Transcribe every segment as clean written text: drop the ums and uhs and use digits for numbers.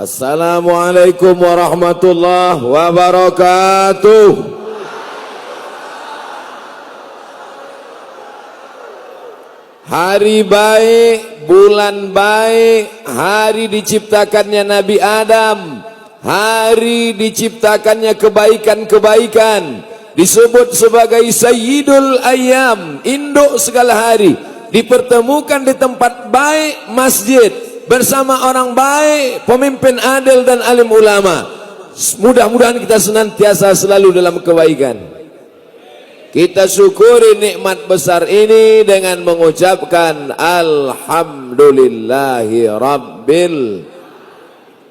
Assalamualaikum warahmatullahi wabarakatuh. Hari baik, bulan baik, hari diciptakannya Nabi Adam, hari diciptakannya kebaikan-kebaikan, disebut sebagai Sayyidul Ayyam, induk segala hari, dipertemukan di tempat baik, masjid, bersama orang baik, pemimpin adil dan alim ulama. Mudah-mudahan kita senantiasa selalu dalam kebaikan. Kita syukuri nikmat besar ini dengan mengucapkan Alhamdulillahi Rabbil.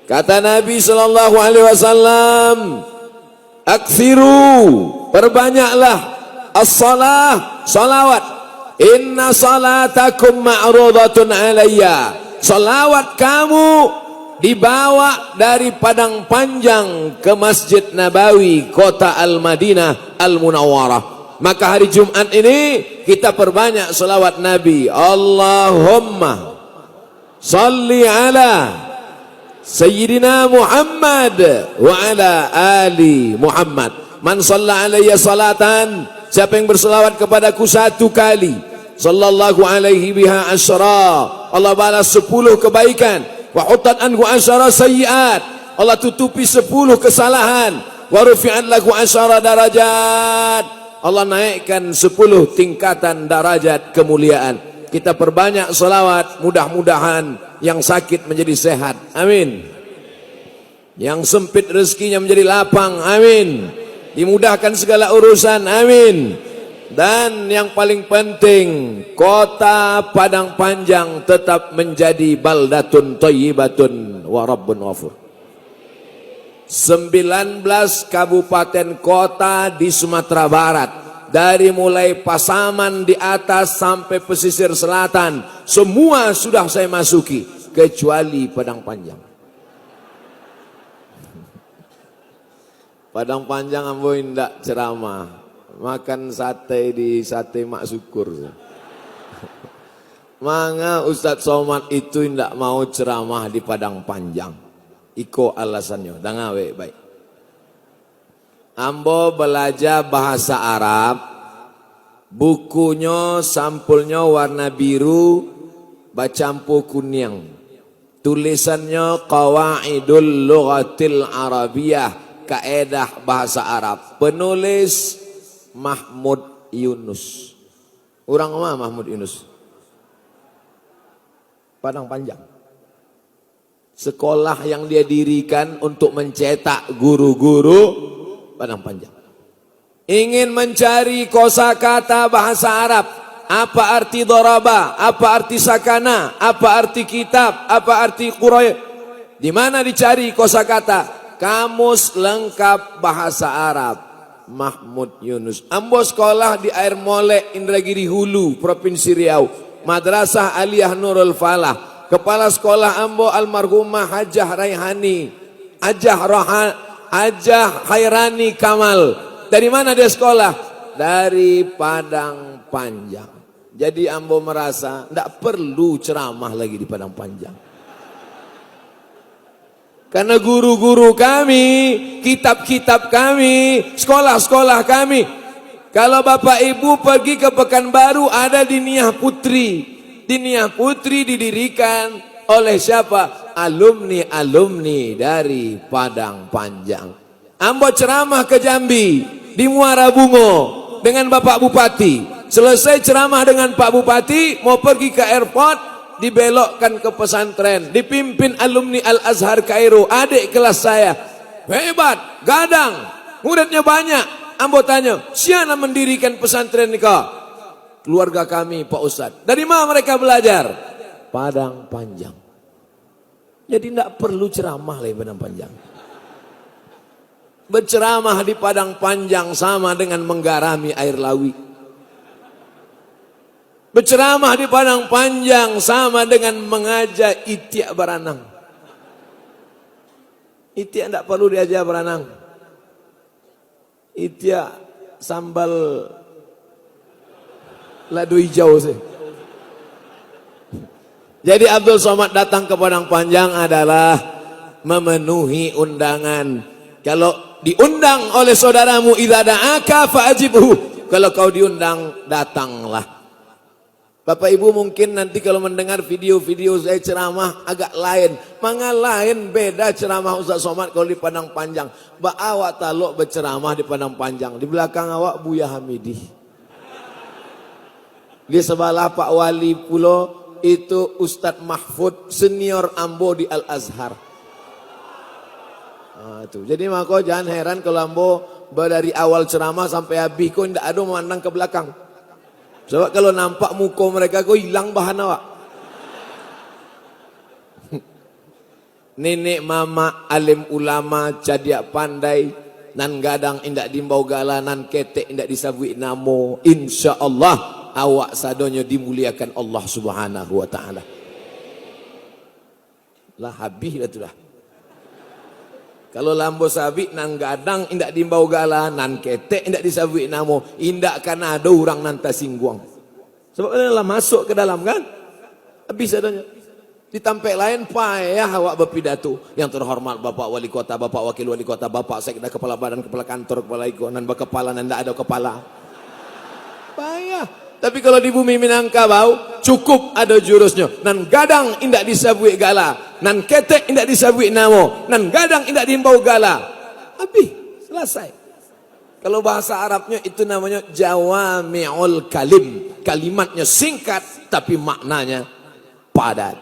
Kata Nabi sallallahu alaihi wasallam, aksiru, perbanyaklah as-salah, salawat. Inna salatakum ma'rudatun alayya. Salawat kamu dibawa dari Padang Panjang ke Masjid Nabawi, kota Al-Madinah Al-Munawwarah. Maka hari Jumat ini kita perbanyak salawat Nabi. Allahumma salli ala Sayyidina Muhammad wa ala ali Muhammad. Man shalla alayya salatan, siapa yang berselawat kepadaku satu kali, sallallahu alaihi biha asyra, Allah balas 10 kebaikan. Wa hutat anhu asyara sayyiat, Allah tutupi 10 kesalahan. Wa rufi'at lahu asyara darajat, Allah naikkan 10 tingkatan darajat kemuliaan. Kita perbanyak selawat, mudah-mudahan yang sakit menjadi sehat, amin. Yang sempit rezekinya menjadi lapang, amin. Dimudahkan segala urusan, amin. Dan yang paling penting, kota Padang Panjang tetap menjadi baldatun thayyibatun wa rabbun ghafur. 19 kabupaten kota di Sumatera Barat, dari mulai Pasaman di atas sampai pesisir selatan, semua sudah saya masuki kecuali Padang Panjang. Padang Panjang ambo indak ceramah, makan sate di Sate Mak Syukur. Manga Ustadz Somad itu indak mau ceramah di Padang Panjang. Iko alasannya, dah ngawe baik. Ambo belajar bahasa Arab, bukunya sampulnya warna biru, bacampu kuning. Tulisannya Qawaidul Lughatil Arabiyah, kaedah bahasa Arab. Penulis Mahmud Yunus. Orang mana Mahmud Yunus? Padang Panjang. Sekolah yang dia dirikan untuk mencetak guru-guru Padang Panjang. Ingin mencari kosakata bahasa Arab. Apa arti doraba? Apa arti sakana? Apa arti kitab? Apa arti qur'an? Di mana dicari kosakata? Kamus lengkap bahasa Arab. Mahmud Yunus. Ambo sekolah di Air Molek, Indragiri Hulu, Provinsi Riau. Madrasah Aliyah Nurul Falah. Kepala sekolah ambo almarhumah Hajah Raihani, Hajah Khairani Kamal. Dari mana dia sekolah? Dari Padang Panjang. Jadi ambo merasa tidak perlu ceramah lagi di Padang Panjang. Karena guru-guru kami, kitab-kitab kami, sekolah-sekolah kami. Kalau Bapak Ibu pergi ke Pekanbaru, ada di Niah Putri. Di Niah Putri didirikan oleh siapa? Alumni-alumni dari Padang Panjang. Ambo ceramah ke Jambi, di Muara Bungo, dengan Bapak Bupati. Selesai ceramah dengan Pak Bupati, mau pergi ke airport, dibelokkan ke pesantren, dipimpin alumni Al-Azhar Kairo, adik kelas saya. Hebat, gadang, muridnya banyak. Ambo tanya, siapa mendirikan pesantren ini kau? Keluarga kami Pak Ustadz. Dari mana mereka belajar? Padang Panjang. Jadi tidak perlu ceramah di Padang Panjang. Berceramah di Padang Panjang sama dengan menggarami air lawi. Berceramah di Padang Panjang sama dengan mengajak itiak beranang. Itiak tidak perlu diajak beranang. Itiak sambal ladu hijau sih. Jadi Abdul Somad datang ke Padang Panjang adalah memenuhi undangan. Kalau diundang oleh saudaramu, idza da'aka fa'ajibhu. Kalau kau diundang, datanglah. Bapak Ibu mungkin nanti kalau mendengar video-video saya ceramah agak lain. Manga lain beda ceramah Ustaz Somad kalau di Padang Panjang. Ba awak taluk berceramah di Padang Panjang. Di belakang awak Buya Hamidi. Di sebelah Pak Wali Pulo itu Ustadz Mahfud senior Ambo di Al-Azhar. Nah, itu. Jadi maka jangan heran kalau Ambo dari awal ceramah sampai habis kau tidak ada memandang ke belakang. Sebab kalau nampak muka mereka kau hilang bahan awak. Nenek mama alim ulama cadiak pandai nan gadang indak dimbau gala nan ketek indak disabui namo. Insyaallah awak sadonyo dimuliakan Allah Subhanahu wa taala. Lah habis dah tu dah. Kalau lambo sabik nan gadang indak dimbau gala nan ketek indak disabui namo, indak kan ada orang nan tasingguang. Sebab adalah masuk ke dalam kan? Habis adanya. Ditampek lain payah awak berpidato. Yang terhormat Bapak Wali Kota, Bapak Wakil Wali Kota, Bapak Sekda, Kepala Badan, Kepala Kantor, Kepala Iko, nan berkepala nan ndak ada kepala. Payah. Tapi kalau di bumi Minangkabau cukup ada jurusnya. Nan gadang indak disabui gala, nan ketek indak disabui namo, nan gadang indak dimbau gala. Habis, selesai. Kalau bahasa Arabnya itu namanya jawami'ul kalim. Kalimatnya singkat tapi maknanya padat.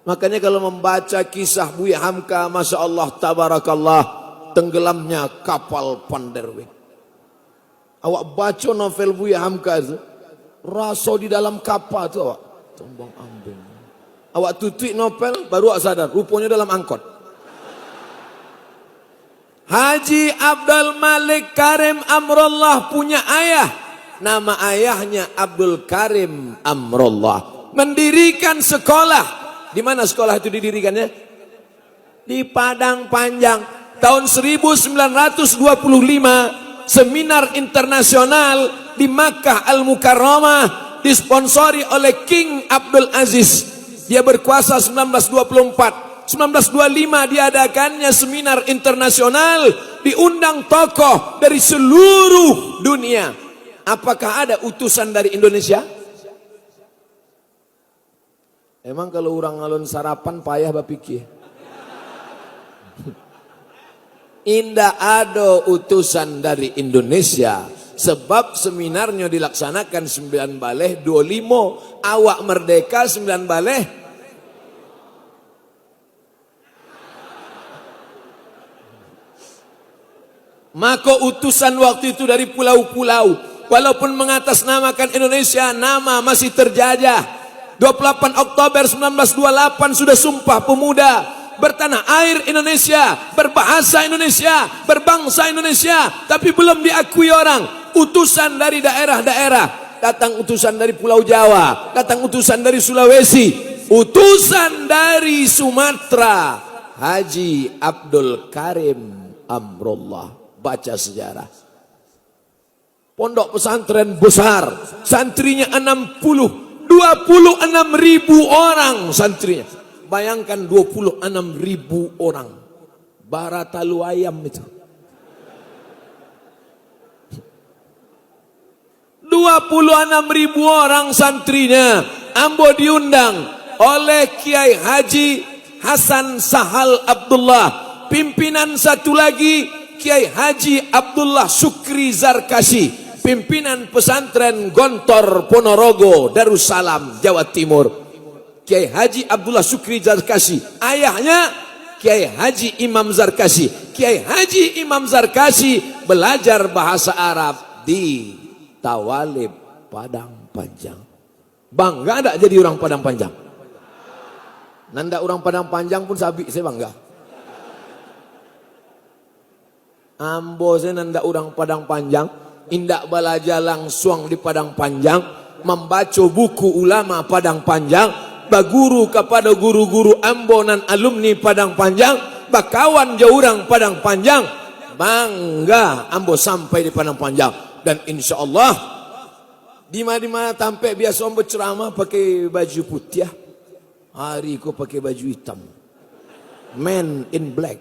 Makanya kalau membaca kisah Buya Hamka, Masya Allah, Tabarakallah, tenggelamnya kapal Panderweg. Awak baca novel Buya Hamka itu, rasa di dalam kapal itu awak tombang ambing. Awak tutup novel baru awak sadar rupanya dalam angkot. Haji Abdul Malik Karim Amrullah punya ayah, nama ayahnya Abdul Karim Amrullah, mendirikan sekolah. Di mana sekolah itu didirikannya? Di Padang Panjang. Tahun 1925 seminar internasional di Makkah Al-Mukarramah disponsori oleh King Abdul Aziz. Dia berkuasa 1924. 1925 diadakannya seminar internasional, diundang tokoh dari seluruh dunia. Apakah ada utusan dari Indonesia? Emang kalau orang ngalun sarapan payah bapikir. Indah ada utusan dari Indonesia. Sebab seminarnya dilaksanakan 9 baleh 25. Awak merdeka 9 baleh. Maka utusan waktu itu dari pulau-pulau. Walaupun mengatasnamakan Indonesia, nama masih terjajah. 28 Oktober 1928 sudah Sumpah Pemuda. Bertanah air Indonesia, berbahasa Indonesia, berbangsa Indonesia, tapi belum diakui orang. Utusan dari daerah-daerah, datang utusan dari Pulau Jawa, datang utusan dari Sulawesi, utusan dari Sumatera, Haji Abdul Karim Amrullah. Baca sejarah. Pondok pesantren besar, santrinya 26.000 orang santrinya. Bayangkan 26.000 orang. Baratalu ayam itu. 26.000 orang santrinya. Ambo diundang oleh Kiai Haji Hasan Sahal Abdullah. Pimpinan satu lagi Kiai Haji Abdullah Sukri Zarkasi. Pimpinan pesantren Gontor Ponorogo Darussalam Jawa Timur. Kiai Haji Abdullah Sukri Zarkasi. Ayahnya Kiai Haji Imam Zarkasi. Kiai Haji Imam Zarkasi belajar bahasa Arab di Tawalib Padang Panjang. Bangga tak jadi orang Padang Panjang? Nanda orang Padang Panjang pun sabik saya bangga. Ambo saya nanda orang Padang Panjang, indak belajar langsung di Padang Panjang, membaca buku ulama Padang Panjang, baguru kepada guru-guru ambo dan alumni Padang Panjang, bakawan jaurang Padang Panjang, bangga ambo sampai di Padang Panjang. Dan insya Allah di mana-mana tampil biasa ambo ceramah pakai baju putih, hari ko pakai baju hitam. Man in Black.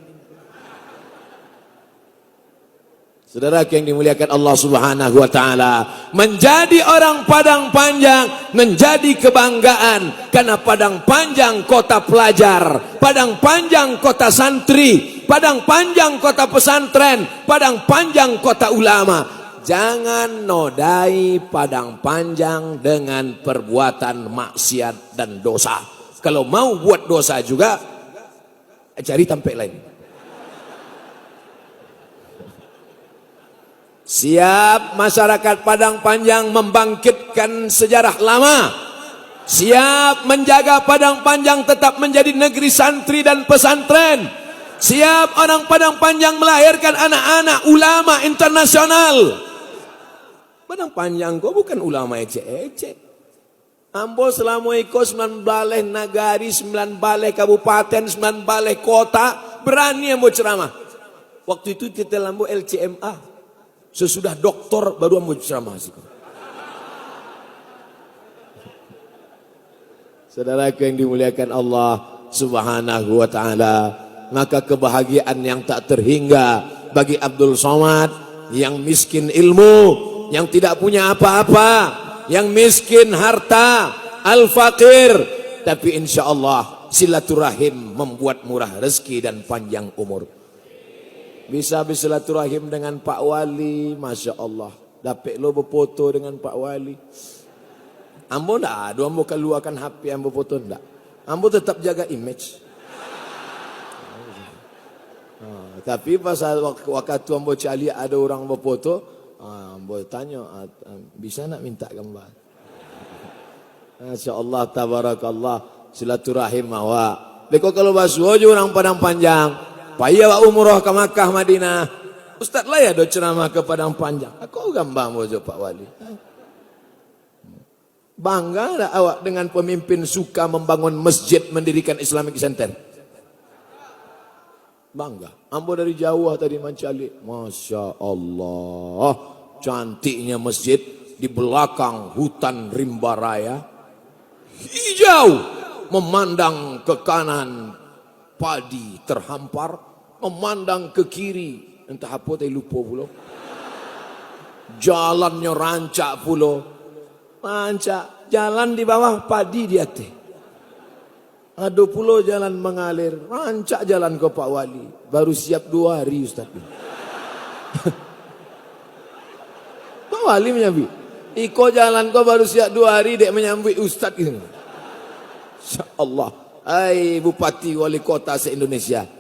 Saudara yang dimuliakan Allah Subhanahu wa taala, menjadi orang Padang Panjang menjadi kebanggaan karena Padang Panjang kota pelajar, Padang Panjang kota santri, Padang Panjang kota pesantren, Padang Panjang kota ulama. Jangan nodai Padang Panjang dengan perbuatan maksiat dan dosa. Kalau mau buat dosa juga, cari tempat lain. Siap masyarakat Padang Panjang membangkitkan sejarah lama. Siap menjaga Padang Panjang tetap menjadi negeri santri dan pesantren. Siap orang Padang Panjang melahirkan anak-anak ulama internasional. Padang Panjang kau bukan ulama ecek-ecek. Ambo selama ikut 9 balai nagari, 9 balai kabupaten, 9 balai kota, berani ambo ceramah. Waktu itu kita lambo LCMA. Sesudah doktor baru ambo ceramah. Saudaraku yang dimuliakan Allah Subhanahu wa taala, maka kebahagiaan yang tak terhingga bagi Abdul Somad yang miskin ilmu, yang tidak punya apa-apa, yang miskin harta, al-faqir, tapi insya Allah silaturahim membuat murah rezeki dan panjang umur. Bisa bersilaturahim dengan Pak Wali, Masya Allah. Dapat lo berfoto dengan Pak Wali. Ambo ndak ada, ambo keluarkan HP ambo foto ndak. Ambo tetap jaga image. Tapi pas waktu ambo cari ada orang berfoto, ambo tanya, bisa nak minta gambar? Masya Allah, tabarakallah, silaturahim awak. Beko kalau basuh orang Padang Panjang. Payah umroh ke Makkah Madinah. Ustaz lah ya do ceramah ke Padang Panjang. Aku gambar mojo Pak Wali. Bangga tak awak dengan pemimpin suka membangun masjid, mendirikan Islamic Center? Bangga. Ambo dari jauh tadi mencari. Masya Allah. Cantiknya masjid di belakang hutan rimba raya. Hijau. Memandang ke kanan padi terhampar. Memandang ke kiri, entah apa saya lupa pula. Jalannya rancak pula. Rancak, jalan di bawah, padi di atas. Ada pula jalan mengalir, rancak jalan ke Pak Wali. Baru siap 2 hari Ustaz. Pak Wali menyambut. Iko jalan kau baru siap 2 hari, dek menyambut Ustaz. Insya Allah. Hai Bupati Wali Kota se-Indonesia.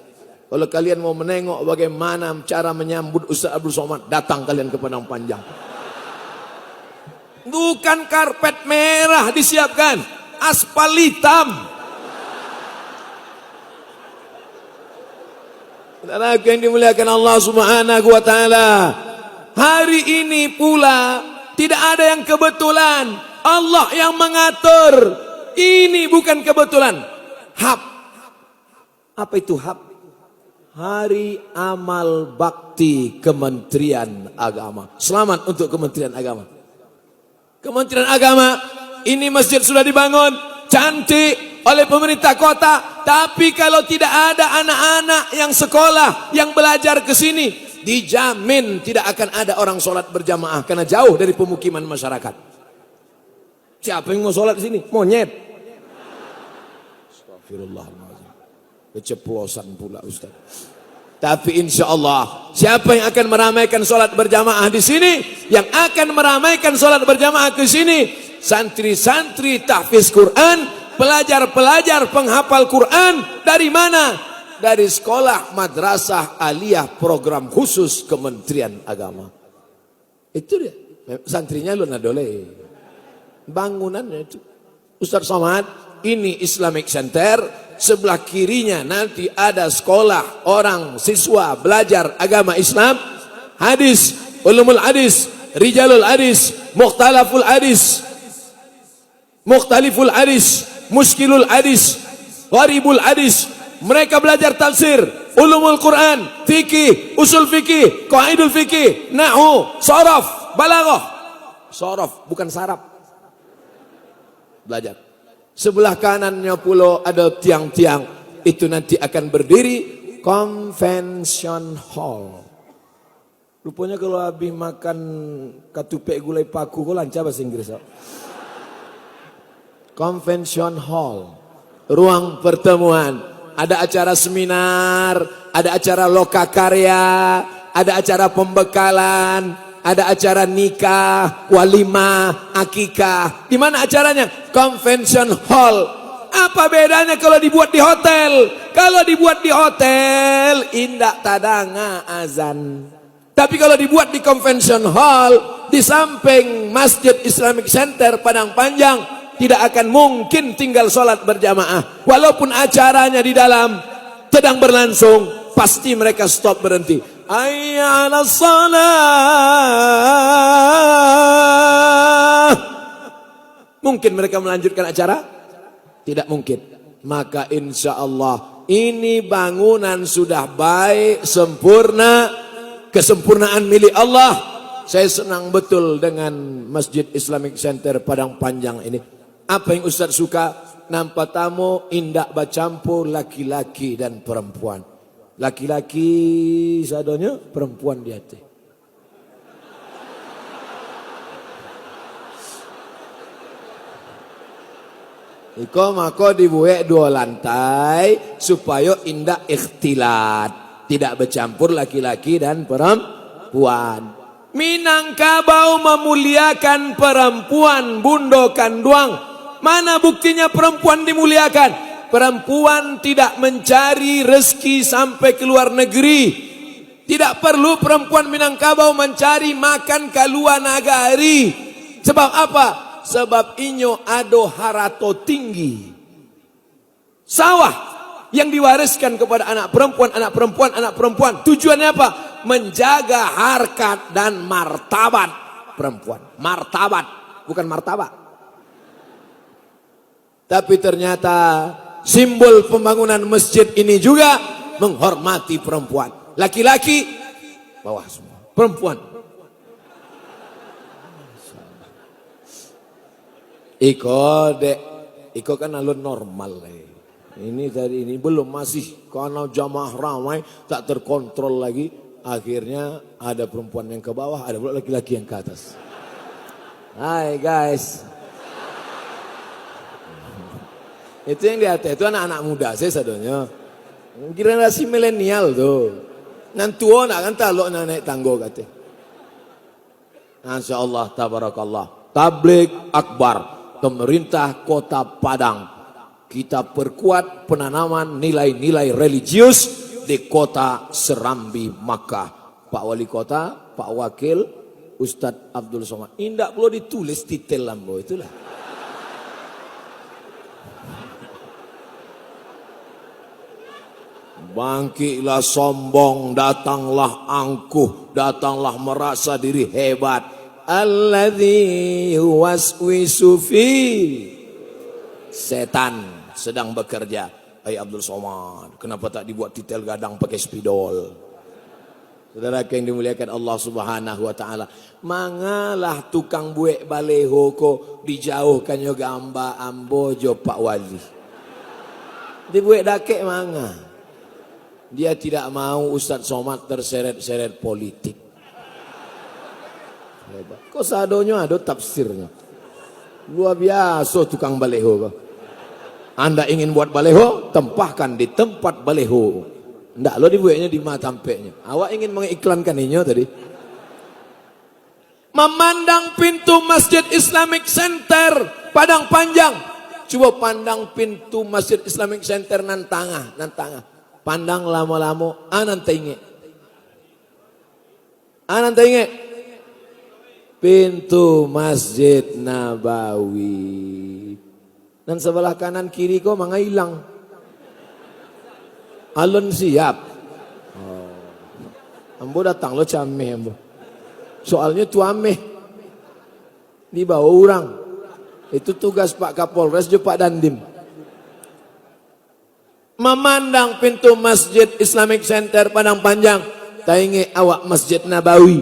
Kalau kalian mau menengok bagaimana cara menyambut Ustaz Abdul Somad, datang kalian ke Padang Panjang. Bukan karpet merah disiapkan, aspal hitam. Saudara yang dimuliakan Allah Subhanahu wa taala, hari ini pula tidak ada yang kebetulan, Allah yang mengatur. Ini bukan kebetulan. HAP. Apa itu HAP? Hari Amal Bakti Kementerian Agama. Selamat untuk Kementerian Agama. Kementerian Agama, ini masjid sudah dibangun, cantik oleh pemerintah kota. Tapi kalau tidak ada anak-anak yang sekolah, yang belajar ke sini, dijamin tidak akan ada orang sholat berjamaah karena jauh dari pemukiman masyarakat. Siapa yang mau sholat di sini? Monyet. Astagfirullahaladzim. Keceplosan pula Ustaz. Tapi insya Allah, siapa yang akan meramaikan sholat berjamaah di sini? Yang akan meramaikan sholat berjamaah ke sini, santri-santri tahfiz Quran, pelajar-pelajar penghafal Quran. Dari mana? Dari sekolah madrasah aliyah program khusus Kementerian Agama. Itu dia. Santrinya lu nadole. Bangunannya itu. Ustaz Somad, ini Islamic Center. Sebelah kirinya nanti ada sekolah orang siswa belajar agama Islam, hadis, ulumul hadis, rijalul hadis, mukhtalaful hadis, mukhtaliful hadis, muskilul hadis, gharibul hadis. Mereka belajar tafsir, ulumul Quran, fikih, usul fikih, qaidul fikih, nahwu, sharaf, balaghah. Sharaf bukan saraf. Belajar. Sebelah kanannya pula ada tiang-tiang. itu nanti akan berdiri convention hall. Rupanya kalau habis makan katupek gulai paku, kok lancar bahasa Inggris. Convention hall, ruang pertemuan. Ada acara seminar, ada acara lokakarya, ada acara pembekalan, ada acara nikah, walimah, akikah. Di mana acaranya? Convention hall. Apa bedanya kalau dibuat di hotel? Kalau dibuat di hotel, indak tadanga azan. Tapi kalau dibuat di convention hall, di samping Masjid Islamic Center Padang Panjang, tidak akan mungkin tinggal sholat berjamaah. Walaupun acaranya di dalam sedang berlangsung, pasti mereka stop berhenti. Hayya 'alas shalah. Mungkin mereka melanjutkan acara? Tidak mungkin. Maka insya Allah ini bangunan sudah baik, sempurna, kesempurnaan milik Allah. Saya senang betul dengan Masjid Islamic Center Padang Panjang ini. Apa yang Ustaz suka? Nampak tamu indak bercampur laki-laki dan perempuan. Laki-laki sadonya, perempuan di hati. Iko mako dibuat 2 lantai supaya indak ikhtilat, tidak bercampur laki-laki dan perempuan. Minangkabau memuliakan perempuan, bundokan doang. Mana buktinya perempuan dimuliakan? Perempuan tidak mencari rezeki sampai ke luar negeri. Tidak perlu perempuan Minangkabau mencari makan ke luar negeri. Sebab apa? Sebab inyo ado harato tinggi. Sawah yang diwariskan kepada anak perempuan, anak perempuan, anak perempuan. Tujuannya apa? Menjaga harkat dan martabat perempuan. Martabat, bukan martabak. Tapi ternyata simbol pembangunan masjid ini juga menghormati perempuan. Laki-laki bawah semua, perempuan. Iko kan alun normal. Ini tadi ini belum, masih karena jamaah ramai tak terkontrol lagi. Akhirnya ada perempuan yang ke bawah, ada pula laki-laki yang ke atas. Hai guys. Itu yang di atas itu anak-anak muda saya sadonya. Generasi milenial tuh. Nantuo nak kan talok naik tanggo kata. Masya Allah, tabarakallah. Tabligh akbar, pemerintah Kota Padang. Kita perkuat penanaman nilai-nilai religius di Kota Serambi Makkah. Pak Wali Kota, Pak Wakil, Ustadz Abdul Somad. Indak perlu ditulis detail lambo itulah. Bangkitlah sombong, datanglah angkuh, datanglah merasa diri hebat. Alladzi yuwaswisu fi, setan sedang bekerja. Hai Abdul Somad, kenapa tak dibuat titel gadang pakai spidol? Saudara yang dimuliakan Allah Subhanahu wa taala, mangalah tukang buek baleho ko dijauhkan yo gamba ambojo Pak Wali. Dibuek dakek manga. Dia tidak mau Ustadz Somad terseret-seret politik. Kok sadonya ada tafsirnya. Luar biasa tukang baleho. Anda ingin buat baleho, tempahkan di tempat baleho. Ndak lo dibuatnya di matampeknya. Awak ingin mengiklankan ini tadi. Memandang pintu Masjid Islamic Center Padang Panjang. Coba pandang pintu Masjid Islamic Center nan tengah. Pandang lama-lama, anan tengok. Pintu Masjid Nabawi. Dan sebelah kanan kiri kok manga hilang. Alun siap. Ambo datang lo cameh ambo. Soalnya tu ameh dibawa orang. Itu tugas Pak Kapolres juga Pak Dandim. Memandang pintu Masjid Islamic Center Padang Panjang, tainge awak Masjid Nabawi.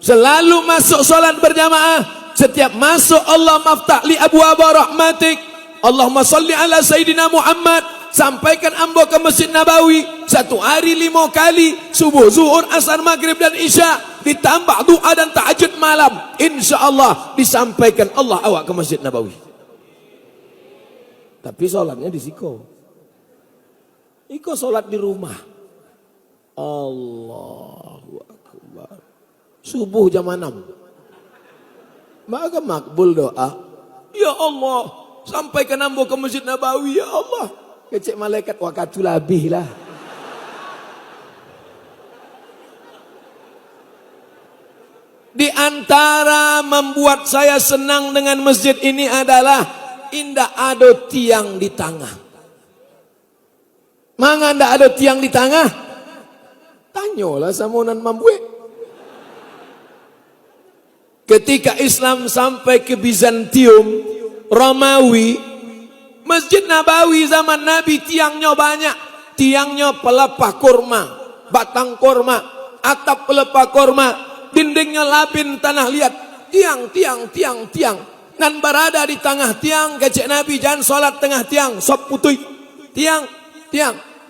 Selalu masuk solat berjamaah. Setiap masuk Allah maftah li abwaaba rahmatik. Allahumma salli ala Sayyidina Muhammad sampaikan ambo ke Masjid Nabawi 1 hari 5 kali, subuh, zuhur, asar, maghrib dan isya, ditambah doa dan tahajud malam, insyaallah disampaikan Allah awak ke Masjid Nabawi. Tapi sholatnya di siko. Iko sholat di rumah. Allahu Akbar. Subuh jam 6. Maka makbul doa. Ya Allah, sampaikan ambo ke Masjid Nabawi ya Allah. Kecek malaikat wakatu labih lah. Di antara membuat saya senang dengan masjid ini adalah indah ada tiang di tengah. Mangga ndak ada tiang di tengah? Tanyalah sama Nan Mambue. Ketika Islam sampai ke Bizantium, Romawi, Masjid Nabawi zaman Nabi tiangnya banyak. Tiangnya pelepah kurma, batang kurma, atap pelepah kurma, dindingnya labin tanah liat. Tiang. Nan berada di tengah tiang, kecek Nabi jangan sholat tengah tiang, sop putui. Tiang.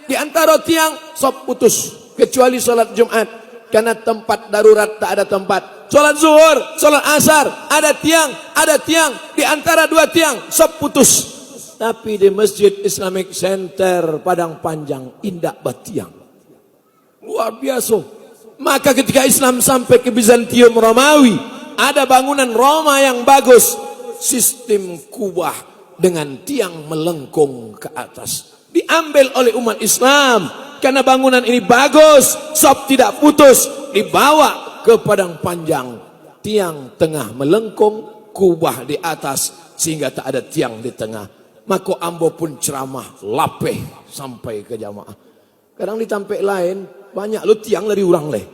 Di antara tiang, sop putus. Kecuali sholat Jumat. Karena tempat darurat tak ada tempat. Sholat zuhur, sholat asar, ada tiang. Di antara 2 tiang, sop putus. Tapi di Masjid Islamic Center Padang Panjang, indah batiang. Luar biasa. Maka ketika Islam sampai ke Bizantium Romawi, ada bangunan Roma yang bagus. Sistem kubah dengan tiang melengkung ke atas. Diambil oleh umat Islam. Karena bangunan ini bagus, sop tidak putus. Dibawa ke Padang Panjang. Tiang tengah melengkung, kubah di atas. Sehingga tak ada tiang di tengah. Maka ambo pun ceramah lapeh sampai ke jamaah. Kadang di tampek lain banyak lo tiang lari orang leh.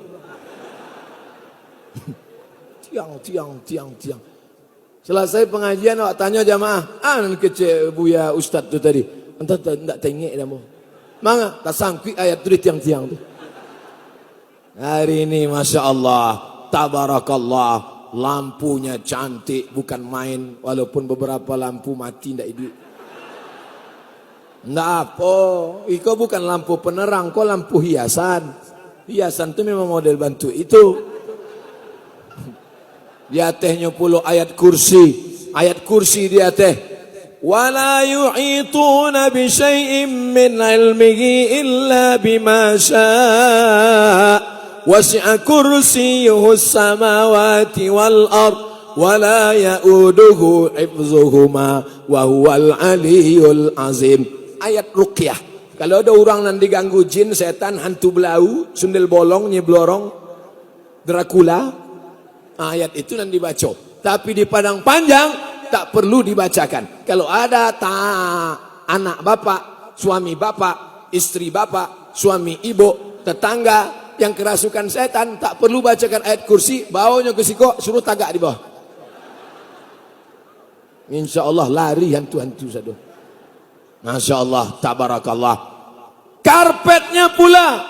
tiang. Selesai pengajian awak tanya jamaah, kecil buya ustaz tu tadi. Entah tak tengok dah mo. Mangga tak sangkui ayat tu di tiang-tiang tu. Hari ini Masya Allah, tabarakallah, lampunya cantik bukan main, walaupun beberapa lampu mati ndak hidup. Nggak apa, itu bukan lampu penerang, kok lampu hiasan. Hiasan itu memang model bantu itu. Di atasnya puluh ayat kursi di atas. Wala yu'ituna bi syai'in min ilmihi illa bima syaa. Wasi'a kursiyyuhu samawati wal ard. Wala ya'uduhu hifzuhuma wa huwal aliyyul azim. Ayat ruqyah. Kalau ada orang yang diganggu jin, setan, hantu belau, sundel bolong, nyeblorong, Dracula, ayat itu yang dibaca. Tapi di Padang Panjang tak perlu dibacakan. Kalau ada anak bapak, suami bapak, istri bapak, suami ibu, tetangga yang kerasukan setan, tak perlu bacakan ayat kursi, bawanya ke siko, suruh tagak di bawah. Insya Allah lari hantu-hantu satu. Masya Allah, tabarakallah. Karpetnya pula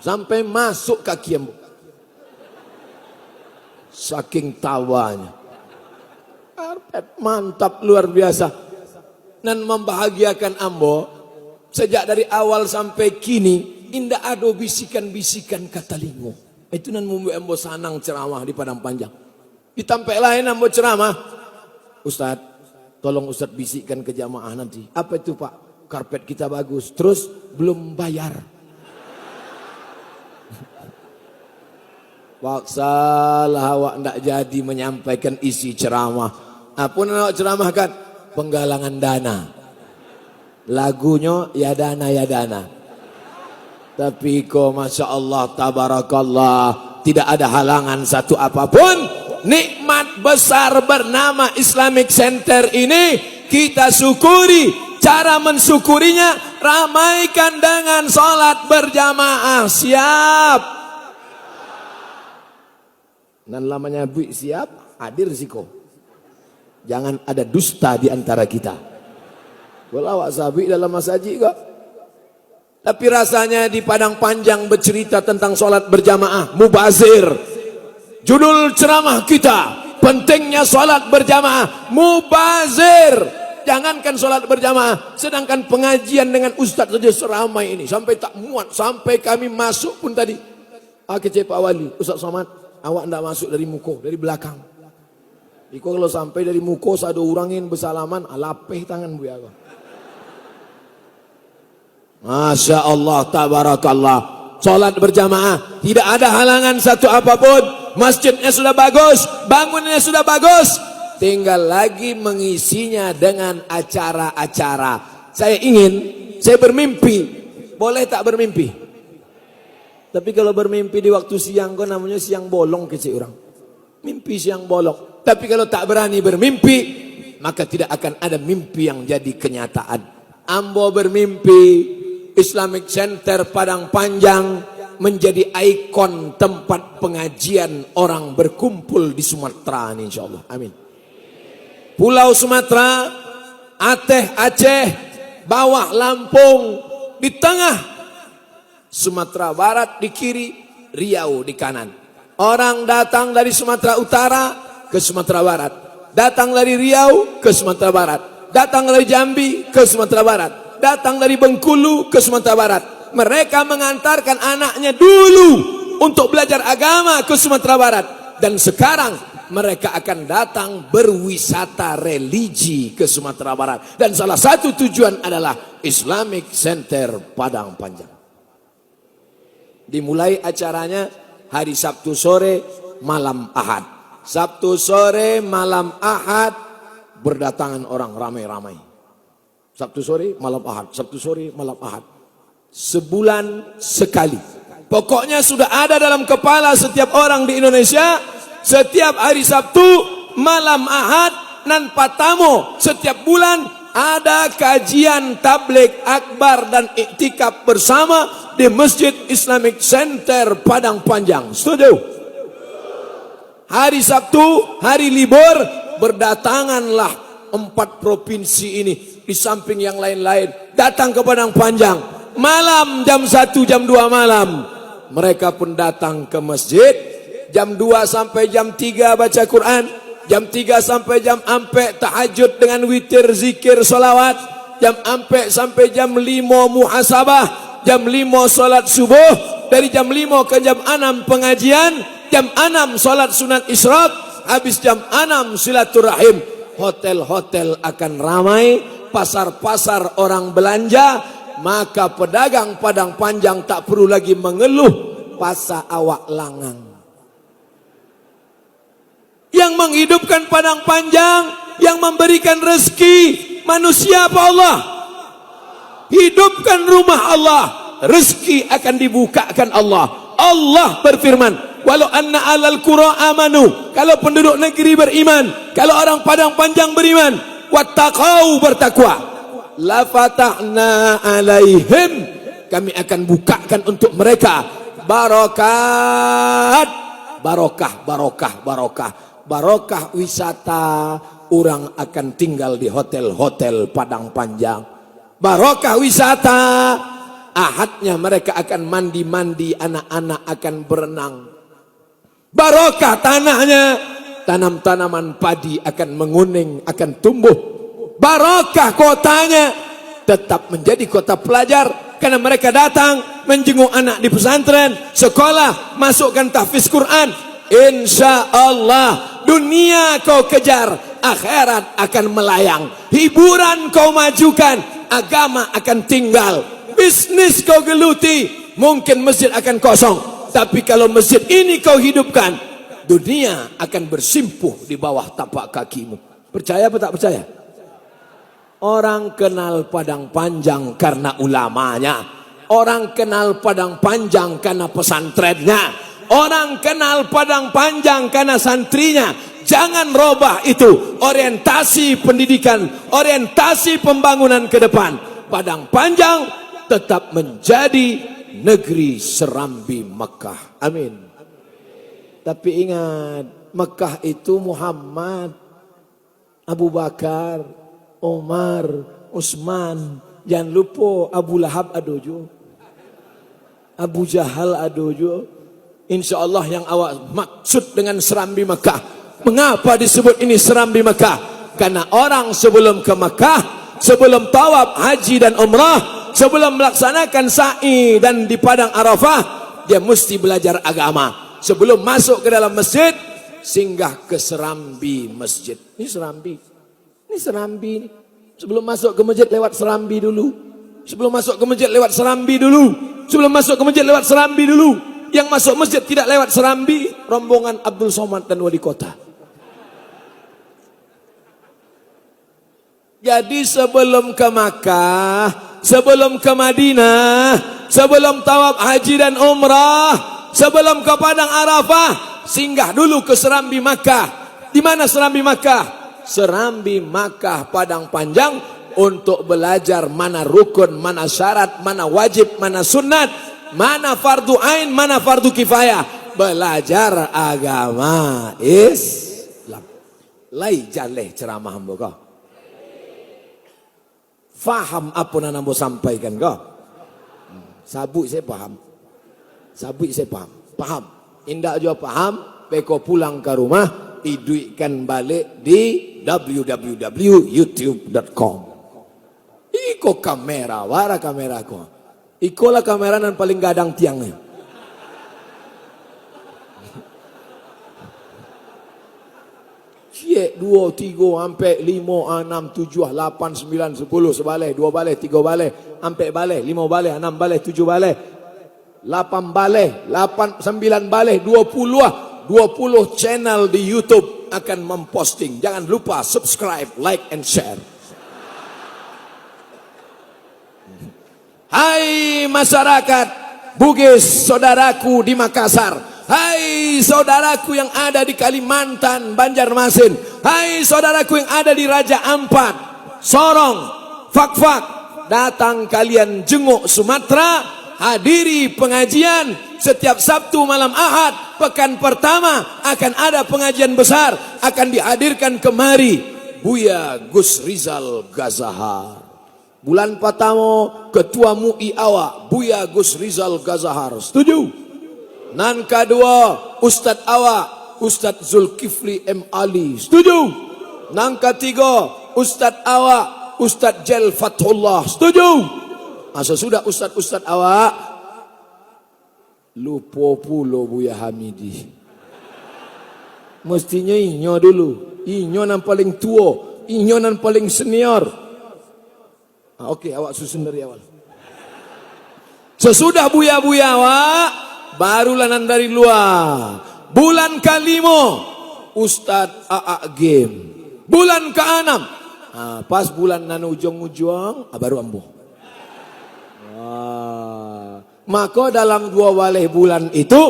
sampai masuk kaki ambo. Saking tawanya. Karpet mantap luar biasa. Dan membahagiakan ambo. Sejak dari awal sampai kini, indah ada bisikan-bisikan kata lingo. Itu nan membuat ambo sanang ceramah di Padang Panjang. Di tempat lain ambo ceramah, Ustaz, tolong Ustaz bisikkan ke jamaah nanti. Apa itu Pak? Karpet kita bagus. Terus belum bayar. Paksalah awak ndak jadi menyampaikan isi ceramah. Apa yang awak ceramahkan? Penggalangan dana. Lagunya ya dana. Tapi kok Masya Allah, tabarakallah, tidak ada halangan satu apapun. Nikmat besar bernama Islamic Center ini kita syukuri. Cara mensyukurinya, ramaikan dengan sholat berjamaah. Siap. Dan lamanya bu siap, hadir siko. Jangan ada dusta di antara kita. Walau sabi dalam masjid kok. Tapi rasanya di Padang Panjang bercerita tentang sholat berjamaah, mubazir. Judul ceramah kita, pentingnya sholat berjamaah, mubazir. jangankan sholat berjamaah, sedangkan pengajian dengan ustaz saja seramai ini. Sampai tak muat, sampai kami masuk pun tadi. Kecil Pak Wali, Ustaz Somad, awak tidak masuk dari muka, dari belakang. Iko kalau sampai dari muka, ada orangin bersalaman, lapeh tangan bu ya. Masya Allah, tabarakallah. Sholat berjamaah, tidak ada halangan satu apapun. Masjidnya sudah bagus, bangunannya sudah bagus. Tinggal lagi mengisinya dengan acara-acara. Saya bermimpi. Boleh tak bermimpi? Tapi kalau bermimpi di waktu siang, kok namanya siang bolong kecil orang. Mimpi siang bolong. Tapi kalau tak berani bermimpi, maka tidak akan ada mimpi yang jadi kenyataan. Ambo bermimpi, Islamic Center Padang Panjang menjadi ikon tempat pengajian orang berkumpul di Sumatera ini, insyaallah. Amin. Pulau Sumatera, Aceh, bawah Lampung, di tengah Sumatera Barat di kiri, Riau di kanan. Orang datang dari Sumatera Utara ke Sumatera Barat, datang dari Riau ke Sumatera Barat, datang dari Jambi ke Sumatera Barat, datang dari Bengkulu ke Sumatera Barat. Mereka mengantarkan anaknya dulu untuk belajar agama ke Sumatera Barat, dan sekarang mereka akan datang berwisata religi ke Sumatera Barat. Dan salah satu tujuan adalah Islamic Center Padang Panjang. Dimulai acaranya hari Sabtu sore, malam Ahad. Sabtu sore, malam Ahad, berdatangan orang ramai-ramai. Sabtu sore, malam Ahad. Sabtu sore, malam Ahad. Sebulan sekali. Pokoknya sudah ada dalam kepala setiap orang di Indonesia. Setiap hari Sabtu, malam Ahad, nan patamo, setiap bulan ada kajian tabligh akbar dan iktikaf bersama di Masjid Islamic Center Padang Panjang. Setuju? Hari Sabtu, hari libur, berdatanganlah 4 provinsi ini di samping yang lain-lain datang ke Padang Panjang. Malam jam 1, jam 2 malam mereka pun datang ke masjid. Jam 2 sampai jam 3 baca Quran. Jam 3 sampai jam 4 tahajud dengan witir, zikir, salawat. Jam 4 sampai jam 5 muhasabah. Jam 5 solat subuh. Dari jam 5 ke jam 6 pengajian. Jam 6 solat sunat isyraq. Habis jam 6 silaturahim. Hotel-hotel akan ramai. Pasar-pasar orang belanja. Maka pedagang Padang Panjang tak perlu lagi mengeluh pasar awak langang. Yang menghidupkan Padang Panjang, yang memberikan rezeki manusia apa Allah? Hidupkan rumah Allah, rezeki akan dibukakan Allah. Allah berfirman, walau anna alal qura amanu, kalau penduduk negeri beriman, kalau orang Padang Panjang beriman, wattaqau, bertakwa, la fatahna alaihim, kami akan bukakan untuk mereka barakat, barokah wisata. Orang akan tinggal di hotel-hotel Padang Panjang. Barokah wisata. Ahadnya mereka akan mandi-mandi, anak-anak akan berenang. Barokah tanahnya, tanam-tanaman padi akan menguning, akan tumbuh. Barokah kotanya, tetap menjadi kota pelajar, karena mereka datang menjenguk anak di pesantren, sekolah, masukkan tahfiz Quran. Insya Allah dunia kau kejar, akhirat akan melayang. Hiburan kau majukan, agama akan tinggal. Bisnis kau geluti, mungkin masjid akan kosong. Tapi kalau masjid ini kau hidupkan, dunia akan bersimpuh di bawah tapak kakimu. Percaya apa tak percaya? Orang kenal Padang Panjang karena ulamanya. Orang kenal Padang Panjang karena pesantrennya. Orang kenal Padang Panjang karena santrinya. Jangan robah itu. Orientasi pendidikan, orientasi pembangunan ke depan. Padang Panjang tetap menjadi negeri serambi Mekah. Amin. Tapi ingat, Mekah itu Muhammad, Abu Bakar, Umar, Utsman. Jangan lupa Abu Lahab adojo, Abu Jahal adojo. Insya Allah yang awak maksud dengan serambi Mekah. Mengapa disebut ini serambi Mekah? Karena orang sebelum ke Makkah, sebelum tawaf haji dan umrah, sebelum melaksanakan sa'i dan di padang Arafah, dia mesti belajar agama. Sebelum masuk ke dalam masjid, singgah ke serambi masjid. Ini serambi. Ini serambi. Sebelum masuk ke masjid lewat serambi dulu. Sebelum masuk ke masjid lewat serambi dulu. Sebelum masuk ke masjid lewat serambi dulu. Yang masuk masjid tidak lewat serambi, rombongan Abdul Somad dan wali kota. Jadi sebelum ke Makkah, sebelum ke Madinah, sebelum tawaf haji dan umrah, sebelum ke padang Arafah, singgah dulu ke serambi Makkah. Di mana serambi Makkah? Serambi Makkah Padang Panjang, untuk belajar mana rukun, mana syarat, mana wajib, mana sunat, mana fardu ain, mana fardu kifayah. Belajar agama Islam. Lai jaleh ceramah hamba kau. Faham apa yang nak sampaikan kau? Sabuk saya faham. Sabuk saya faham. Faham. Indak juga faham, beko pulang ke rumah, iduikan balik di www.youtube.com. Iko kamera, wara kamera ko. Iko lah kamera nan paling gadang tiangnya. Cik 2, 3, sampai 5, 6, 7, 8, 9, 10, sebalai, 2 balai, 3 balai, sampai balai, 5 balai, 6 balai, 7 balai, 8 balai, 8, 9 balai, 20 channel di YouTube akan memposting. Jangan lupa subscribe, like, and share. Hai masyarakat Bugis, saudaraku di Makassar. Hai saudaraku yang ada di Kalimantan, Banjarmasin. Hai saudaraku yang ada di Raja Ampat, Sorong, Fakfak. Datang kalian jenguk Sumatera, hadiri pengajian setiap Sabtu malam Ahad. Pekan pertama akan ada pengajian besar, akan dihadirkan kemari Buya Gus Rizal Gazahar. Bulan pertama ketua MUI awak Buya Gus Rizal Gazahar. Setuju? Nan kedua Ustadz awak Ustadz Zulkifli M. Ali. Setuju? Nan ketiga Ustadz awak Ustadz Jel Fathullah. Setuju? Sesudah Ustadz awak lupa pula Buya Hamidi. Mestinya inyo dulu. Inyo nan paling tua, inyo nan paling senior. Okey, awak susun dari awal. Sesudah buya-buya awak, barulah nan dari luar. Bulan ke-5 Ustadz AA Game. Bulan ke-6 pas bulan nan ujung-ujung baru ambuh. Maka dalam 2 walih bulan itu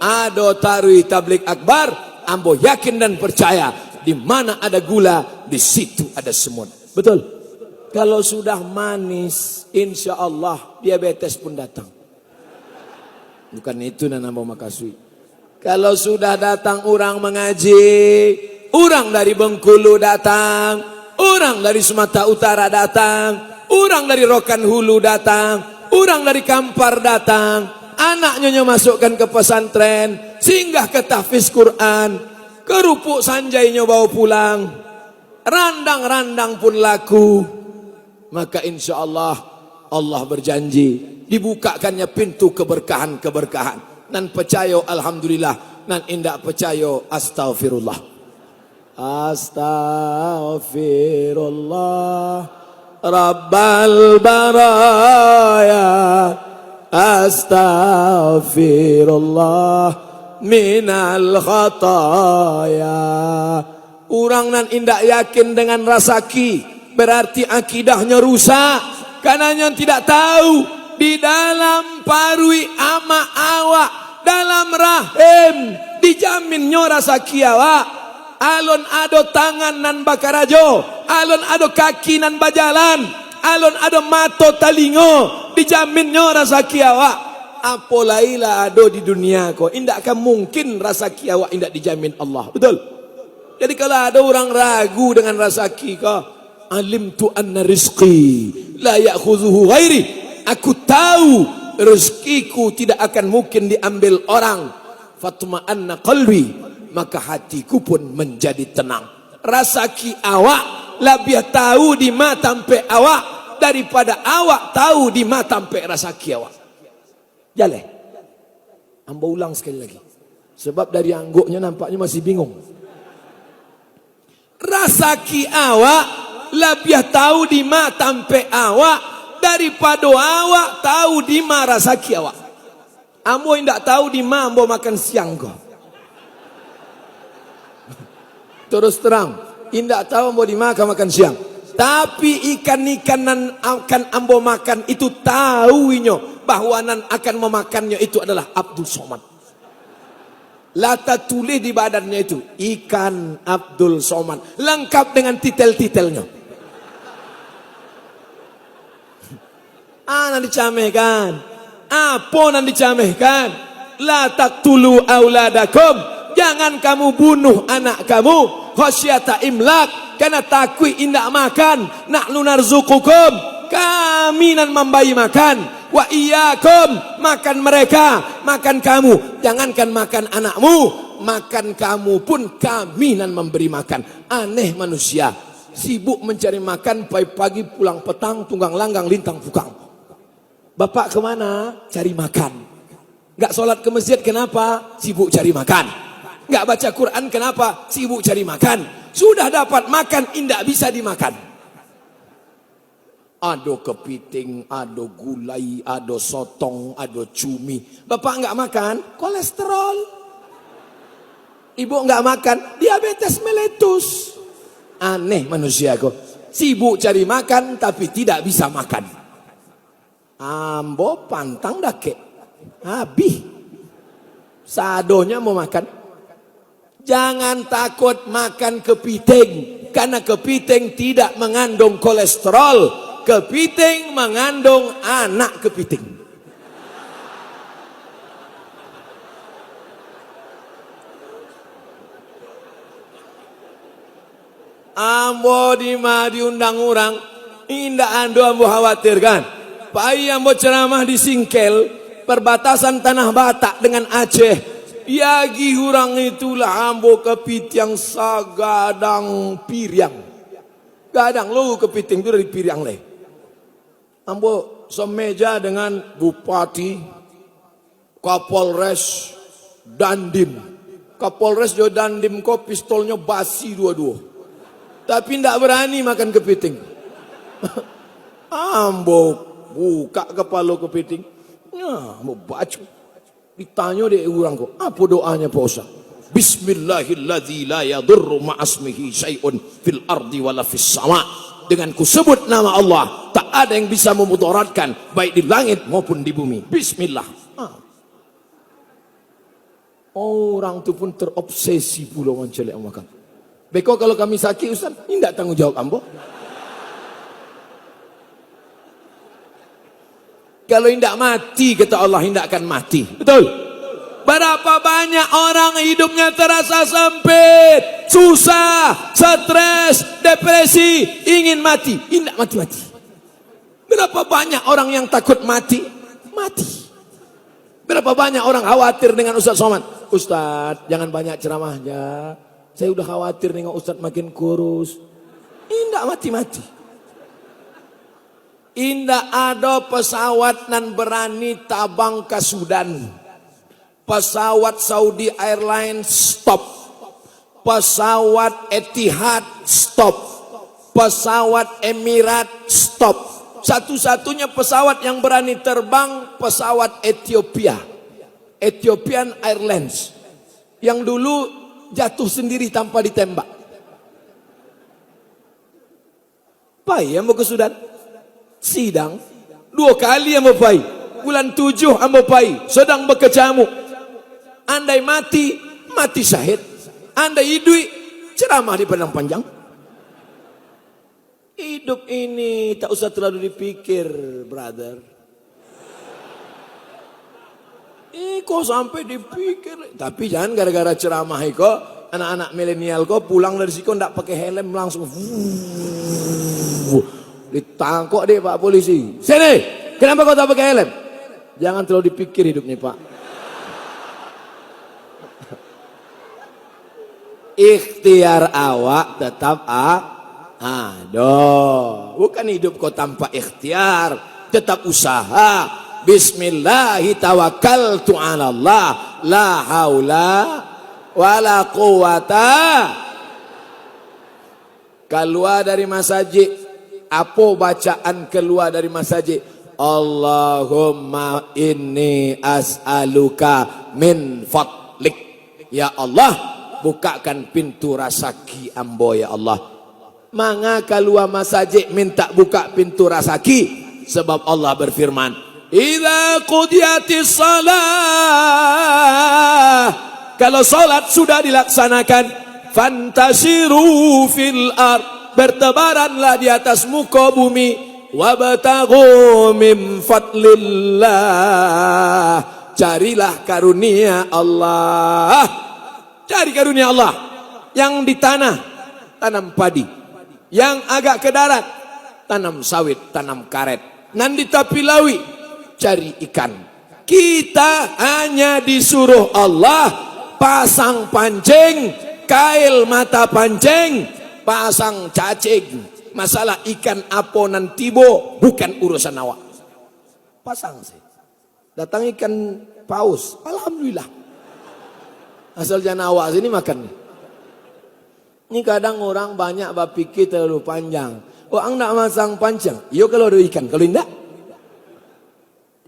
ada tarwih tablik akbar. Ambo yakin dan percaya, di mana ada gula, di situ ada semut. Betul? Kalau sudah manis, insya Allah diabetes pun datang. Bukan itu yang ambo makasui. Kalau sudah datang orang mengaji, orang dari Bengkulu datang, orang dari Sumatera Utara datang, orang dari Rokan Hulu datang, orang dari Kampar datang, anaknya masukkan ke pesantren, singgah ke tahfiz Quran, kerupuk sanjainya bawa pulang, randang-randang pun laku. Maka insya Allah, Allah berjanji dibukakannya pintu keberkahan-keberkahan. Nan percaya alhamdulillah, nan indak percaya astaghfirullah. Astaghfirullah Rabbal baraya, astaghfirullah minal khataya. Orang nan indak yakin dengan rasaki, berarti akidahnya rusak. Karena tidak tahu di dalam parui ama awak, dalam rahim dijamin rasa kiawa. Alon ado tangan nan bakarajo, alon ado kaki nan bajalan, alon ado mato talingo, dijamin rasa kiawa. Apolailah ado di dunia ko, indak akan mungkin rasa kiawa indak dijamin Allah. Betul? Jadi kalau ada orang ragu dengan rasa kiawa, alimtu anna rizqi la ya'khudhuhu ghairi. Aku tahu rezekiku tidak akan mungkin diambil orang. Fatma'anna qalbi, maka hatiku pun menjadi tenang. Rasaki awak lebih tahu di matampe awak daripada awak tahu di matampe rasaki awak. Jale. Ambo ulang sekali lagi. Sebab dari angguknya nampaknya masih bingung. Rasaki awak lebih tahu di matampe awak daripada awak tahu di ma rasaki awak. Ambo indak tahu di ma ambo makan siang kok. Terus terang, indak tahu ambo di ma makan siang. Tapi ikan-ikanan akan ambo makan itu tahuinyo bahwa nan akan memakannya itu adalah Abdul Somad. Lata tulis di badannya itu ikan Abdul Somad, lengkap dengan titel-titelnya. Nanti camehkan. Apa nanti camehkan? La taqtulu auladakum. Jangan kamu bunuh anak kamu khasyata imlak, karena takut indak makan. Nahnu narzuqukum, kami nan membayi makan. Wa iyyakum, makan mereka, makan kamu. Jangankan makan anakmu, makan kamu pun kami nan memberi makan. Aneh manusia, sibuk mencari makan, pagi-pagi pulang petang, tunggang langgang lintang pukang. Bapak kemana? Cari makan. Gak sholat ke masjid, kenapa? Sibuk cari makan. Gak baca Quran, kenapa? Sibuk cari makan. Sudah dapat makan, indak bisa dimakan. Ada kepiting, ada gulai, ada sotong, ada cumi. Bapak gak makan, kolesterol. Ibu gak makan, diabetes meletus. Aneh manusia kok. Sibuk cari makan, tapi tidak bisa makan. Ambo pantang dake. Habis. Sadonya mau makan. Jangan takut makan kepiting, karena kepiting tidak mengandung kolesterol. Kepiting mengandung anak kepiting. Ambo diundang orang, indah ando ambo khawatirkan. Pai ambo ceramah di Singkel, perbatasan Tanah Batak dengan Aceh. Yagi hurang itulah ambo kepiting sagadang piriang. Gadang lu kepiting itu dari piriang le. Ambo semeja dengan Bupati, Kapolres, Dandim. Kapolres jo Dandim kok pistolnya basi dua-dua. Tapi ndak berani makan kepiting. Ambo buka kepala kepiting. Ya, ambo baca. Ditanya deh orang kok, apa doanya Pak Ustaz? Bismillahilladzi la yadurru ma'asmihi syai'un fil ardi wala fis sama. Dengan kusebut nama Allah, tak ada yang bisa memudaratkan baik di langit maupun di bumi. Bismillah. Orang itu pun terobsesi pula mencelek makan. Beko kalau kami sakit Ustaz, tidak tanggung jawab ambo. Kalau tidak mati, kata Allah, tidak akan mati. Betul? Berapa banyak orang hidupnya terasa sempit, susah, stres, depresi, ingin mati, tidak mati-mati. Berapa banyak orang yang takut mati, mati. Berapa banyak orang khawatir dengan Ustaz Somad. Ustaz, jangan banyak ceramahnya. Saya udah khawatir dengan Ustaz makin kurus. Tidak mati-mati. Indah ada pesawat nan berani tabang ke Sudan. Pesawat Saudi Airlines stop. Pesawat Etihad stop. Pesawat Emirat stop. Satu-satunya pesawat yang berani terbang pesawat Ethiopia. Ethiopian Airlines. Yang dulu jatuh sendiri tanpa ditembak. Pai yang mau ke Sudan. Sidang 2 kali ambo pai. Bulan 7 ambo pai, sedang berkecamuk. Andai mati, mati syahid. Andai hidup, ceramah di padang panjang. Hidup ini tak usah terlalu dipikir, brother. Kok sampai dipikir. Tapi jangan gara-gara ceramah kok anak-anak milenial kok pulang dari situ ndak pakai helm langsung. Ditangkap deh Pak polisi. Sini, kenapa kau tak pakai helm? Jangan terlalu dipikir hidup nih Pak. Ikhtiar awak tetap ada. Bukan hidup kau tanpa ikhtiar, tetap usaha. Bismillahi tawakkaltu 'ala Allah, la haula wala quwata. Keluar dari masjid, apa bacaan keluar dari masjid? Allahumma inni as'aluka min fadlik. Ya Allah, bukakan pintu rezeki ambo ya Allah. Manga keluar masjid minta buka pintu rezeki, sebab Allah berfirman, idza qudiyatis salah, kalau salat sudah dilaksanakan, fantasiru fil ard, bertebaranlah di atas muka bumi, wabtaghu min fadlillah, carilah karunia Allah. Cari karunia Allah. Yang di tanah tanam padi, yang agak ke darat tanam sawit, tanam karet, nan di tepi lawi cari ikan. Kita hanya disuruh Allah pasang pancing, kail mata pancing, pasang cacing. Masalah ikan apa nan tibo bukan urusan awak. Pasang sih. Datang ikan paus, alhamdulillah. Asal jangan awak sini makan. Ini kadang orang banyak berpikir terlalu panjang. Orang nak masang pancing, yo kalau ada ikan, kalau tidak,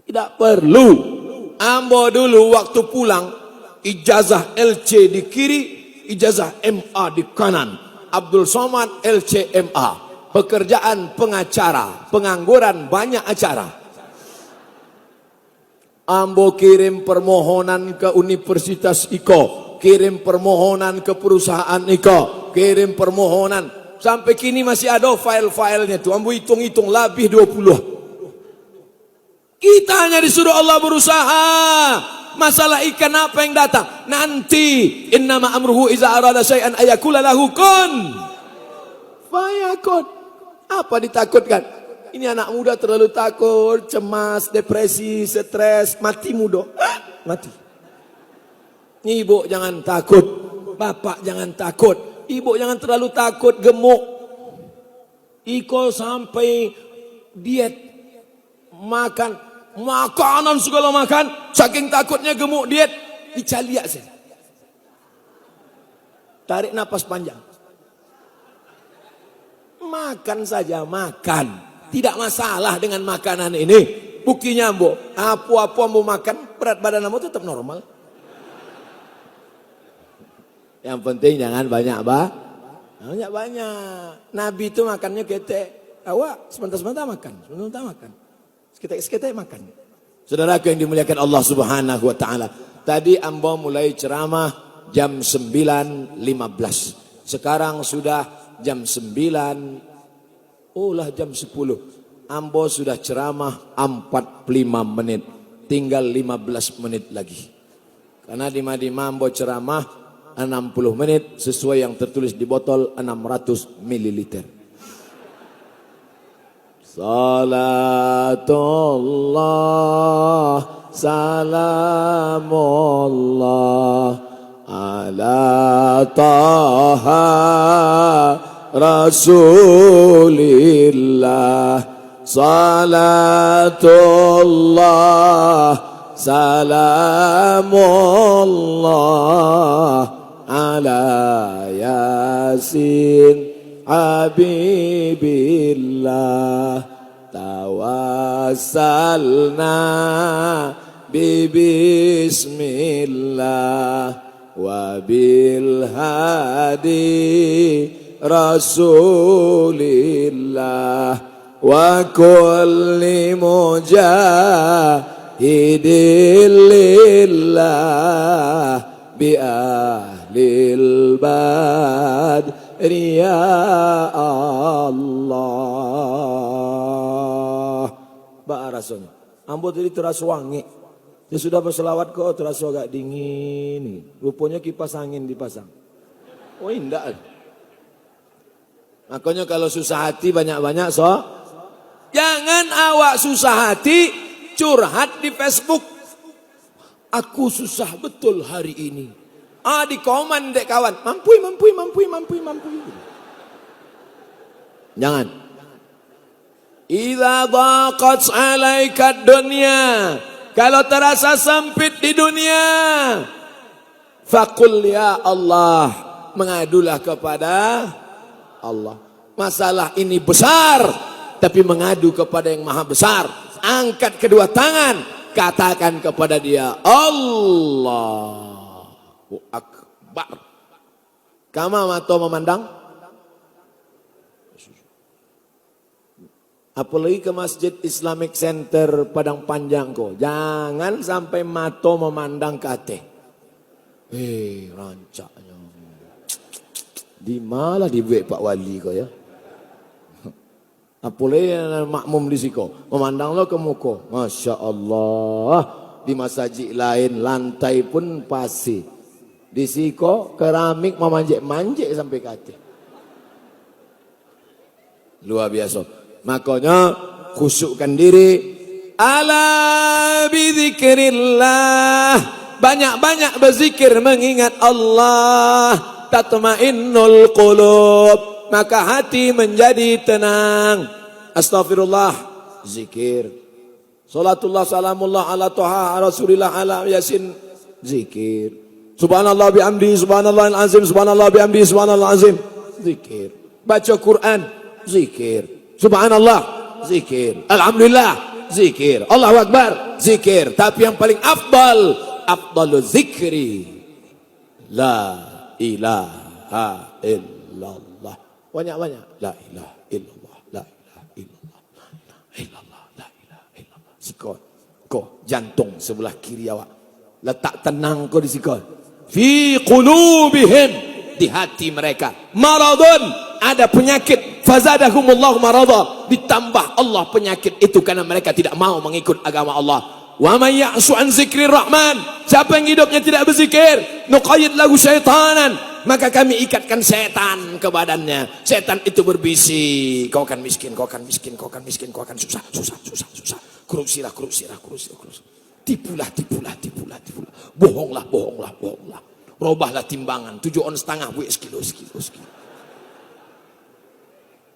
tidak perlu. Ambo dulu waktu pulang, ijazah LC di kiri, ijazah MA di kanan. Abdul Somad LCMA, pekerjaan pengacara, pengangguran banyak acara. Ambo kirim permohonan ke Universitas Iko, kirim permohonan ke perusahaan Iko, kirim permohonan. Sampai kini masih ada file-filenya tuh. Ambo hitung-hitung lebih 20. Kita hanya disuruh Allah berusaha. Masalah ikan apa yang datang? Nanti innama amruhu iza arada syai'an ayakula lahu kun fayakun. Apa ditakutkan? Ini anak muda terlalu takut, cemas, depresi, stres, mati muda. Mati. Ibu jangan takut, bapak jangan takut, ibu jangan terlalu takut gemuk. Iko sampai diet, makan makanan segala makan, saking takutnya gemuk diet, dicaliak saya. Tarik napas panjang. Makan saja, makan. Tidak masalah dengan makanan ini. Buktinya ambo, apa-apa ambo makan, berat badan ambo tetap normal. Yang penting jangan banyak banyak. Nabi itu makannya ketek. Awak sebentar-sebentar makan, sebentar makan. Seketek makan. Saudaraku yang dimuliakan Allah Subhanahu wa taala. Tadi ambo mulai ceramah jam 9.15. Sekarang sudah jam 9. Jam 10. Ambo sudah ceramah 45 menit. Tinggal 15 menit lagi. Karena di Madinah ambo ceramah 60 menit sesuai yang tertulis di botol 600 ml. Salatullah salamullah ala taha Rasulillah, salatullah salamullah ala yasin habibillah, tawassalna bismillah wa bil hadi Rasulillah wa kulli mujahidin lillah bi ahlil badri ya Allah. Ba rasanya ambo tadi terasa wangi. Dia sudah berselawat kok terasa agak dingin. Rupanya kipas angin dipasang. Oh indah. Makanya kalau susah hati banyak-banyak jangan awak susah hati curhat di Facebook. Aku susah betul hari ini. Di koman dek kawan. Mampu. Jangan. Idza dhaqat 'alaika dunya. Kalau terasa sempit di dunia, faqul ya Allah, mengadulah kepada Allah. Masalah ini besar, tapi mengadu kepada yang maha besar. Angkat kedua tangan, katakan kepada dia, Allahu Akbar. Kama mato memandang, apalagi ke Masjid Islamic Center Padang Panjang kok. Jangan sampai mato memandang ke ate. Rancaknya. Di malah dibuat Pak Wali kok ya. Apalagi makmum di siko, memandang lo ke muka. Masya Allah. Di masjid lain lantai pun pasir. Di siko keramik memanjek-manjek sampai ke hati. Luar biasa. Makanya khusyukkan diri. Ala bizikrillah. Banyak-banyak berzikir mengingat Allah. Tatmainnul qulub. Maka hati menjadi tenang. Astaghfirullah, zikir. Salatullah salamullah ala toha rasulillah ala yasin, zikir. Subhanallah bihamdi, subhanallah azim, subhanallah bihamdi, subhanallah azim, zikir. Baca Quran, zikir. Subhanallah, zikir. Alhamdulillah, zikir. Allahu Akbar, zikir. Tapi yang paling afdalu zikri, la ilaha illallah. Banyak-banyak. La ilaha illallah. La ilaha illallah. La ilaha illallah. La ilaha illallah. Sikon. Kau jantung sebelah kiri awak. Letak tenang kau di sikon. Fi qulubihim. Di hati mereka. Maradun. Ada penyakit. Fazadahumullahu marada. Ditambah Allah penyakit itu karena mereka tidak mau mengikut agama Allah. Wa man ya'su an zikrir rahman. Siapa yang hidupnya tidak berzikir, nuqayyid lahu syaitanan. Maka kami ikatkan setan ke badannya. Setan itu berbisik, kau akan miskin, kau akan miskin, kau akan miskin, kau akan susah. Korupsilah. Tipulah. Bohonglah. Robahlah timbangan, 7 on setengah, sekilo.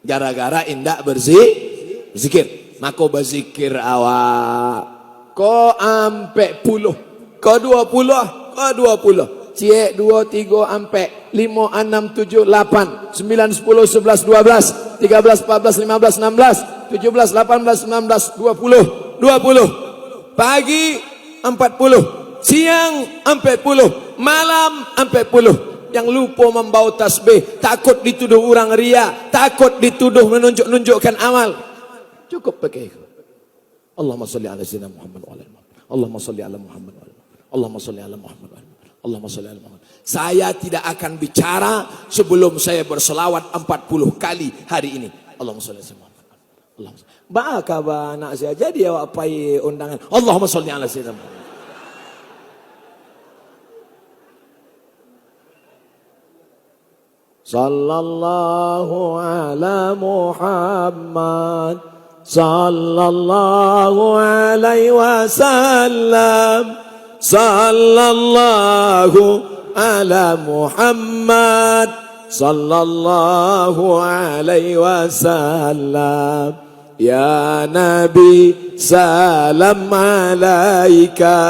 Gara-gara indak berzikir. Maka berzikir awak. Kau ampe puluh, kau 20. Cie 2, 3, ampe 5, 6, 7, 8, 9, 10, 11, 12, 13, 14, 15, 16, 17, 18, 19, 20. Pagi 40, siang 40, malam 40. Yang lupa membawa tasbih, takut dituduh orang ria, takut dituduh menunjukkan amal. Cukup pakai itu. Allahumma salli ala sayyidina Muhammad wa ala Muhammad. Allahumma salli ala Muhammad wa ala Muhammad. Allahumma salli ala Muhammad wa ala Muhammad. Allahumma salli ala Muhammad. Saya tidak akan bicara sebelum saya berselawat 40 kali hari ini. Allahumma salli ala Muhammad. Allahumma. Baka ba nak saya jadi awak pai undangan. Allahumma salli ala sayyidina Muhammad. Sallallahu ala Muhammad. Sallallahu alaihi wasallam. Sallallahu ala Muhammad. Sallallahu alaihi wasallam. Ya Nabi salam alaika.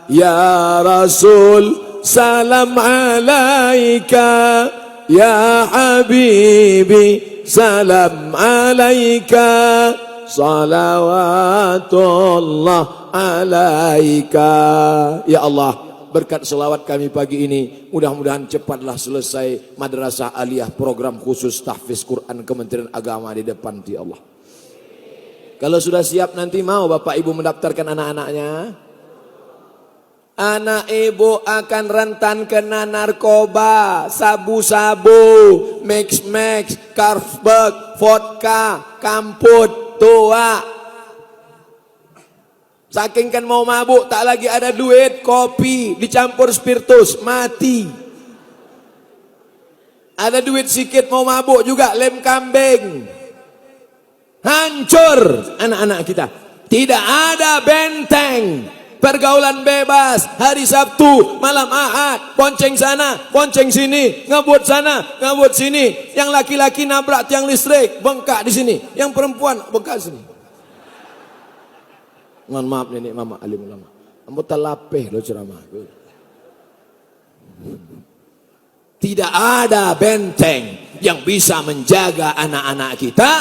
Ya Rasul salam alaika. Ya Habibi salam alaika. Salawatullah alaika. Ya Allah, berkat selawat kami pagi ini, mudah-mudahan cepatlah selesai Madrasah Aliyah program khusus tahfiz Quran Kementerian Agama di depan di Allah. Kalau sudah siap nanti mau Bapak Ibu mendaftarkan anak-anaknya. Anak ibu akan rentan kena narkoba, sabu-sabu, mix-mix, Carlsberg, vodka, kamput, tua. Saking kan mau mabuk, tak lagi ada duit, kopi dicampur spiritus, mati. Ada duit sikit mau mabuk juga, lem kambing. Hancur anak-anak kita. Tidak ada benteng. pergaulan bebas, hari Sabtu, malam Ahad, bonceng sana, bonceng sini, ngebut sana, ngebut sini. Yang laki-laki nabrak tiang listrik, bengkak di sini. Yang perempuan bengkak di sini. Mohon maaf nenek mama alim ulama. Ambo talapeh lo ceramah. Tidak ada benteng yang bisa menjaga anak-anak kita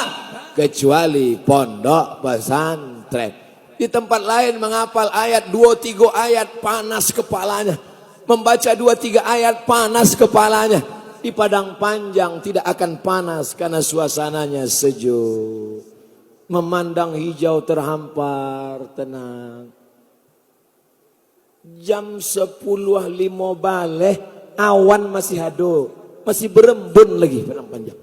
kecuali pondok pesantren. Di tempat lain menghafal ayat 2-3 ayat panas kepalanya. Membaca 2-3 ayat panas kepalanya. Di padang panjang tidak akan panas karena suasananya sejuk. Memandang hijau terhampar, tenang. Jam 10.05 balik, awan masih hado, masih berembun lagi padang panjang.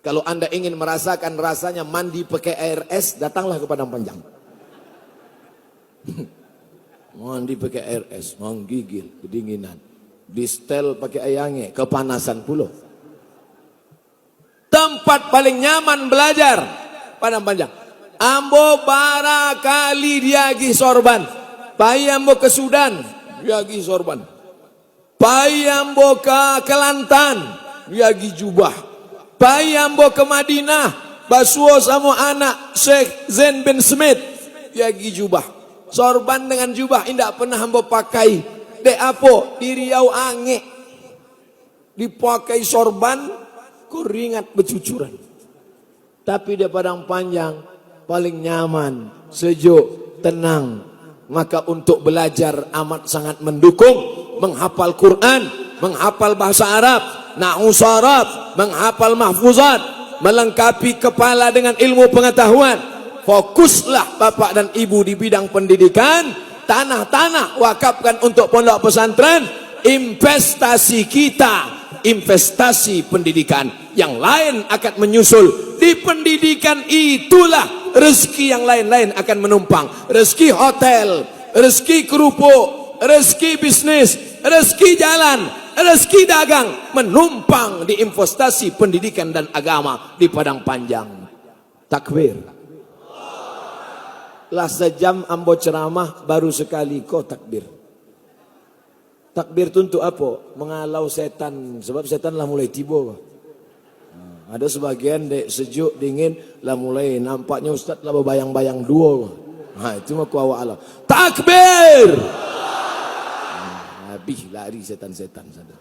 Kalau Anda ingin merasakan rasanya mandi pakai air es, datanglah ke padang panjang. Mandi pakai air es, menggigil, kedinginan. Distel pakai ayange, kepanasan pula. Tempat paling nyaman belajar, padang panjang. Ambo barakali diagi sorban. Pai ambo ke Sudan, diagi sorban. Pai ambo ke Kelantan, diagi jubah. Pai ambo ke Madinah, basuo sama anak Syekh Zain bin Smith, diagi jubah. Sorban dengan jubah indak pernah ambo pakai. Dek apo di Riau ange. Dipakai sorban keringat bercucuran. Tapi di padang panjang paling nyaman, sejuk, tenang. Maka untuk belajar amat sangat mendukung. Menghafal Quran, menghafal bahasa Arab, nahwu sharaf, menghafal mahfuzat, melengkapi kepala dengan ilmu pengetahuan. Fokuslah bapak dan ibu di bidang pendidikan. Tanah-tanah wakafkan untuk pondok pesantren. Investasi kita, investasi pendidikan. Yang lain akan menyusul. Di pendidikan itulah rezeki yang lain-lain akan menumpang. Rezeki hotel, rezeki kerupuk, rezeki bisnis, rezeki jalan, rezeki dagang menumpang di investasi pendidikan dan agama di padang panjang. Takbir. Lah sejam ambo ceramah baru sekali kok takbir. Takbir itu untuk apa? Mengalau setan. Sebab setan lah mulai tiba. Ada sebagian dek sejuk dingin lah mulai nampaknya ustaz lah berbayang-bayang dua. Itu mah kuawa Allah. Takbir. Habis lari setan-setan sana.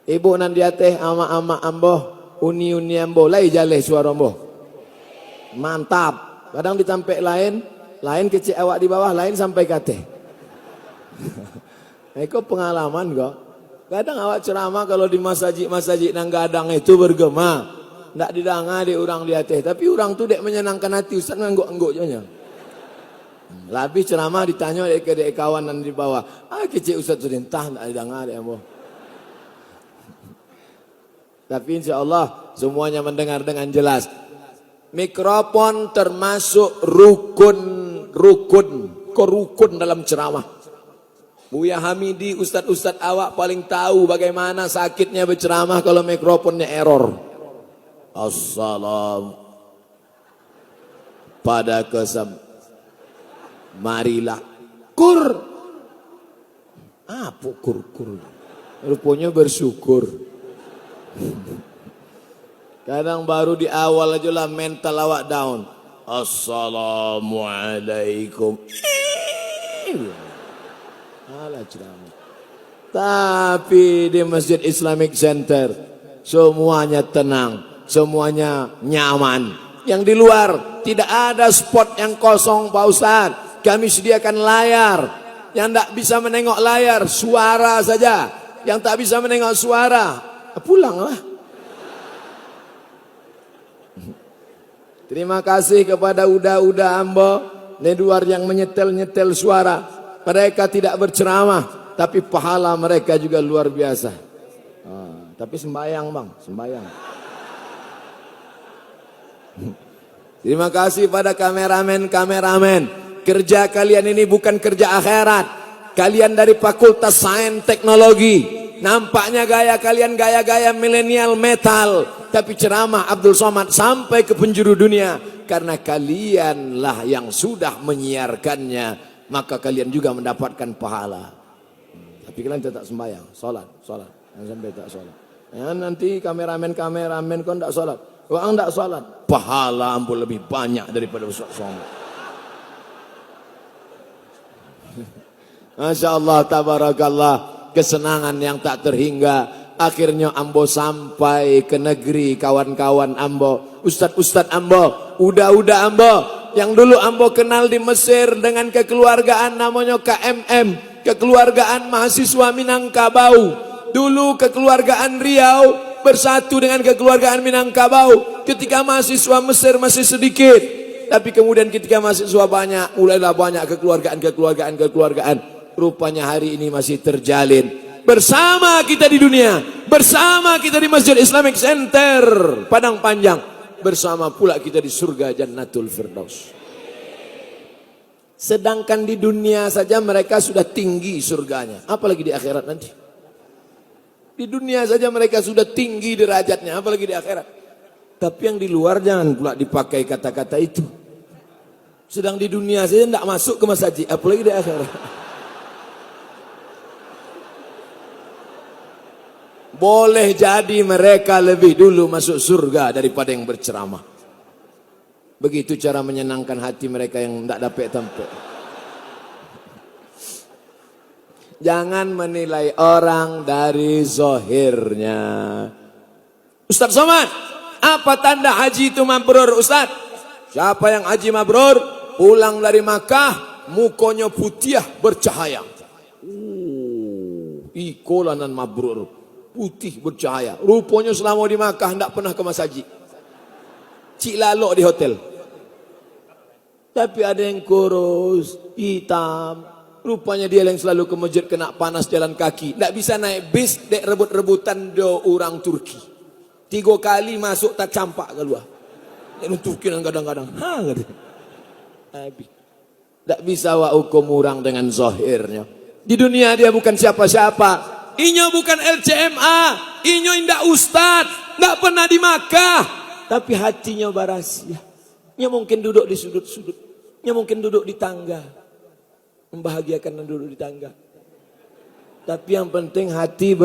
Ibu nan dia teh ama-ama ambo, uni-uni ambo, lai jaleh suara ambo. Mantap. Kadang ditampek lain kecil awak di bawah, lain sampai kate. Itu pengalaman kok. Kadang awak ceramah kalau di masjid nang gadang itu bergema. Ndak didanga di orang di atas, tapi orang tu dek menyenangkan hati ustaz ngangguk-angguk nya. Lebih ceramah ditanya dek kawan nan di bawah. Kecil ustaz tu entah ndak didanga dek ambo. Tapi insyaallah semuanya mendengar dengan jelas. Mikrofon termasuk rukun dalam ceramah. Buya Hamidi, ustad-ustad awak paling tahu bagaimana sakitnya berceramah kalau mikrofonnya error. Assalam pada kesem. Marilah kur. Apa kur? Rupanya bersyukur. Kadang baru di awal aja lah mental awak down. Assalamualaikum. Alah ceramah. Tapi di Masjid Islamic Center semuanya tenang, semuanya nyaman. Yang di luar tidak ada spot yang kosong Pak Ustaz. Kami sediakan layar. Yang tak bisa menengok layar, suara saja. Yang tak bisa menengok suara, pulanglah. Terima kasih kepada uda-uda ambo Neduar yang menyetel-nyetel suara. Mereka tidak berceramah, tapi pahala mereka juga luar biasa. Tapi sembayang bang, sembayang. Terima kasih pada kameramen. Kerja kalian ini bukan kerja akhirat. Kalian dari Fakultas Sains Teknologi. Nampaknya gaya kalian gaya-gaya milenial metal. Tapi ceramah Abdul Somad sampai ke penjuru dunia. Karena kalianlah yang sudah menyiarkannya maka kalian juga mendapatkan pahala. Tapi kalian tetap sembahyang, sholat. Jangan sampai tak sholat. Ya, nanti kameramen kok tidak sholat. Orang tidak sholat, pahala ambo lebih banyak daripada sholat. Masya Allah, tabarakallah, kesenangan yang tak terhingga. Akhirnya ambo sampai ke negeri kawan-kawan ambo, ustad-ustad ambo, udah ambo, yang dulu ambo kenal di Mesir dengan kekeluargaan namanya KMM, kekeluargaan mahasiswa Minangkabau. Dulu kekeluargaan Riau bersatu dengan kekeluargaan Minangkabau ketika mahasiswa Mesir masih sedikit. Tapi kemudian ketika mahasiswa banyak, mulailah banyak kekeluargaan. Rupanya hari ini masih terjalin. Bersama kita di dunia, bersama kita di Masjid Islamic Center Padang Panjang, bersama pula kita di surga Jannatul Firdaus. Sedangkan di dunia saja mereka sudah tinggi surganya, apalagi di akhirat nanti. Di dunia saja mereka sudah tinggi derajatnya, apalagi di akhirat. Tapi yang di luar jangan pula dipakai kata-kata itu. Sedang di dunia saja tidak masuk ke masjid, apalagi di akhirat. Boleh jadi mereka lebih dulu masuk surga daripada yang berceramah. Begitu cara menyenangkan hati mereka yang tidak dapat tempat. Jangan menilai orang dari zahirnya. Ustaz Somad, apa tanda haji itu mabrur Ustaz? Siapa yang haji mabrur, pulang dari Makkah, mukanya putih bercahaya. Ikolanan mabrur. Putih bercahaya. Rupanya selama di Makkah tidak pernah ke masjid. Cik lalok di hotel. Tapi ada yang kurus, hitam. Rupanya dia yang selalu ke masjid kena panas jalan kaki. Tidak bisa naik bis, dek rebut-rebutan do orang Turki. 3 kali masuk tak campak keluar. Yang Turki kadang-kadang. Tidak bisa wa hukum orang dengan zahirnya. Di dunia dia bukan siapa-siapa. Inyo bukan LCMA, inyo indak ustad, ndak pernah di Makkah, tapi hatinya barasia. Inyo mungkin duduk di sudut-sudut, inyo mungkin duduk di tangga, membahagiakan dan duduk di tangga. Tapi yang penting hati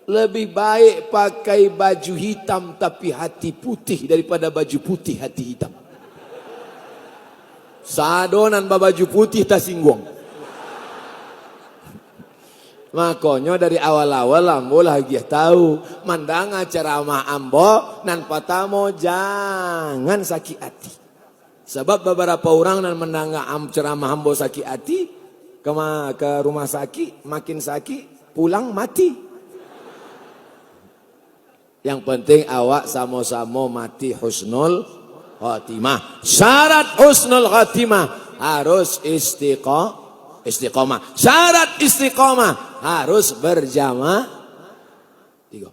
lebih baik pakai baju hitam tapi hati putih daripada baju putih hati hitam. Sadonan baju putih tak singgung. Makanya dari awal-awal ambo lagi tahu mandang ceramah ambo nan patamo jangan sakit hati. Sebab beberapa orang nan mendang ceramah ambo sakit hati ke rumah sakit, makin sakit pulang mati. Yang penting awak sama-sama mati husnul khatimah. Syarat husnul khatimah harus istiqomah. Syarat istiqomah harus berjamaah. 3.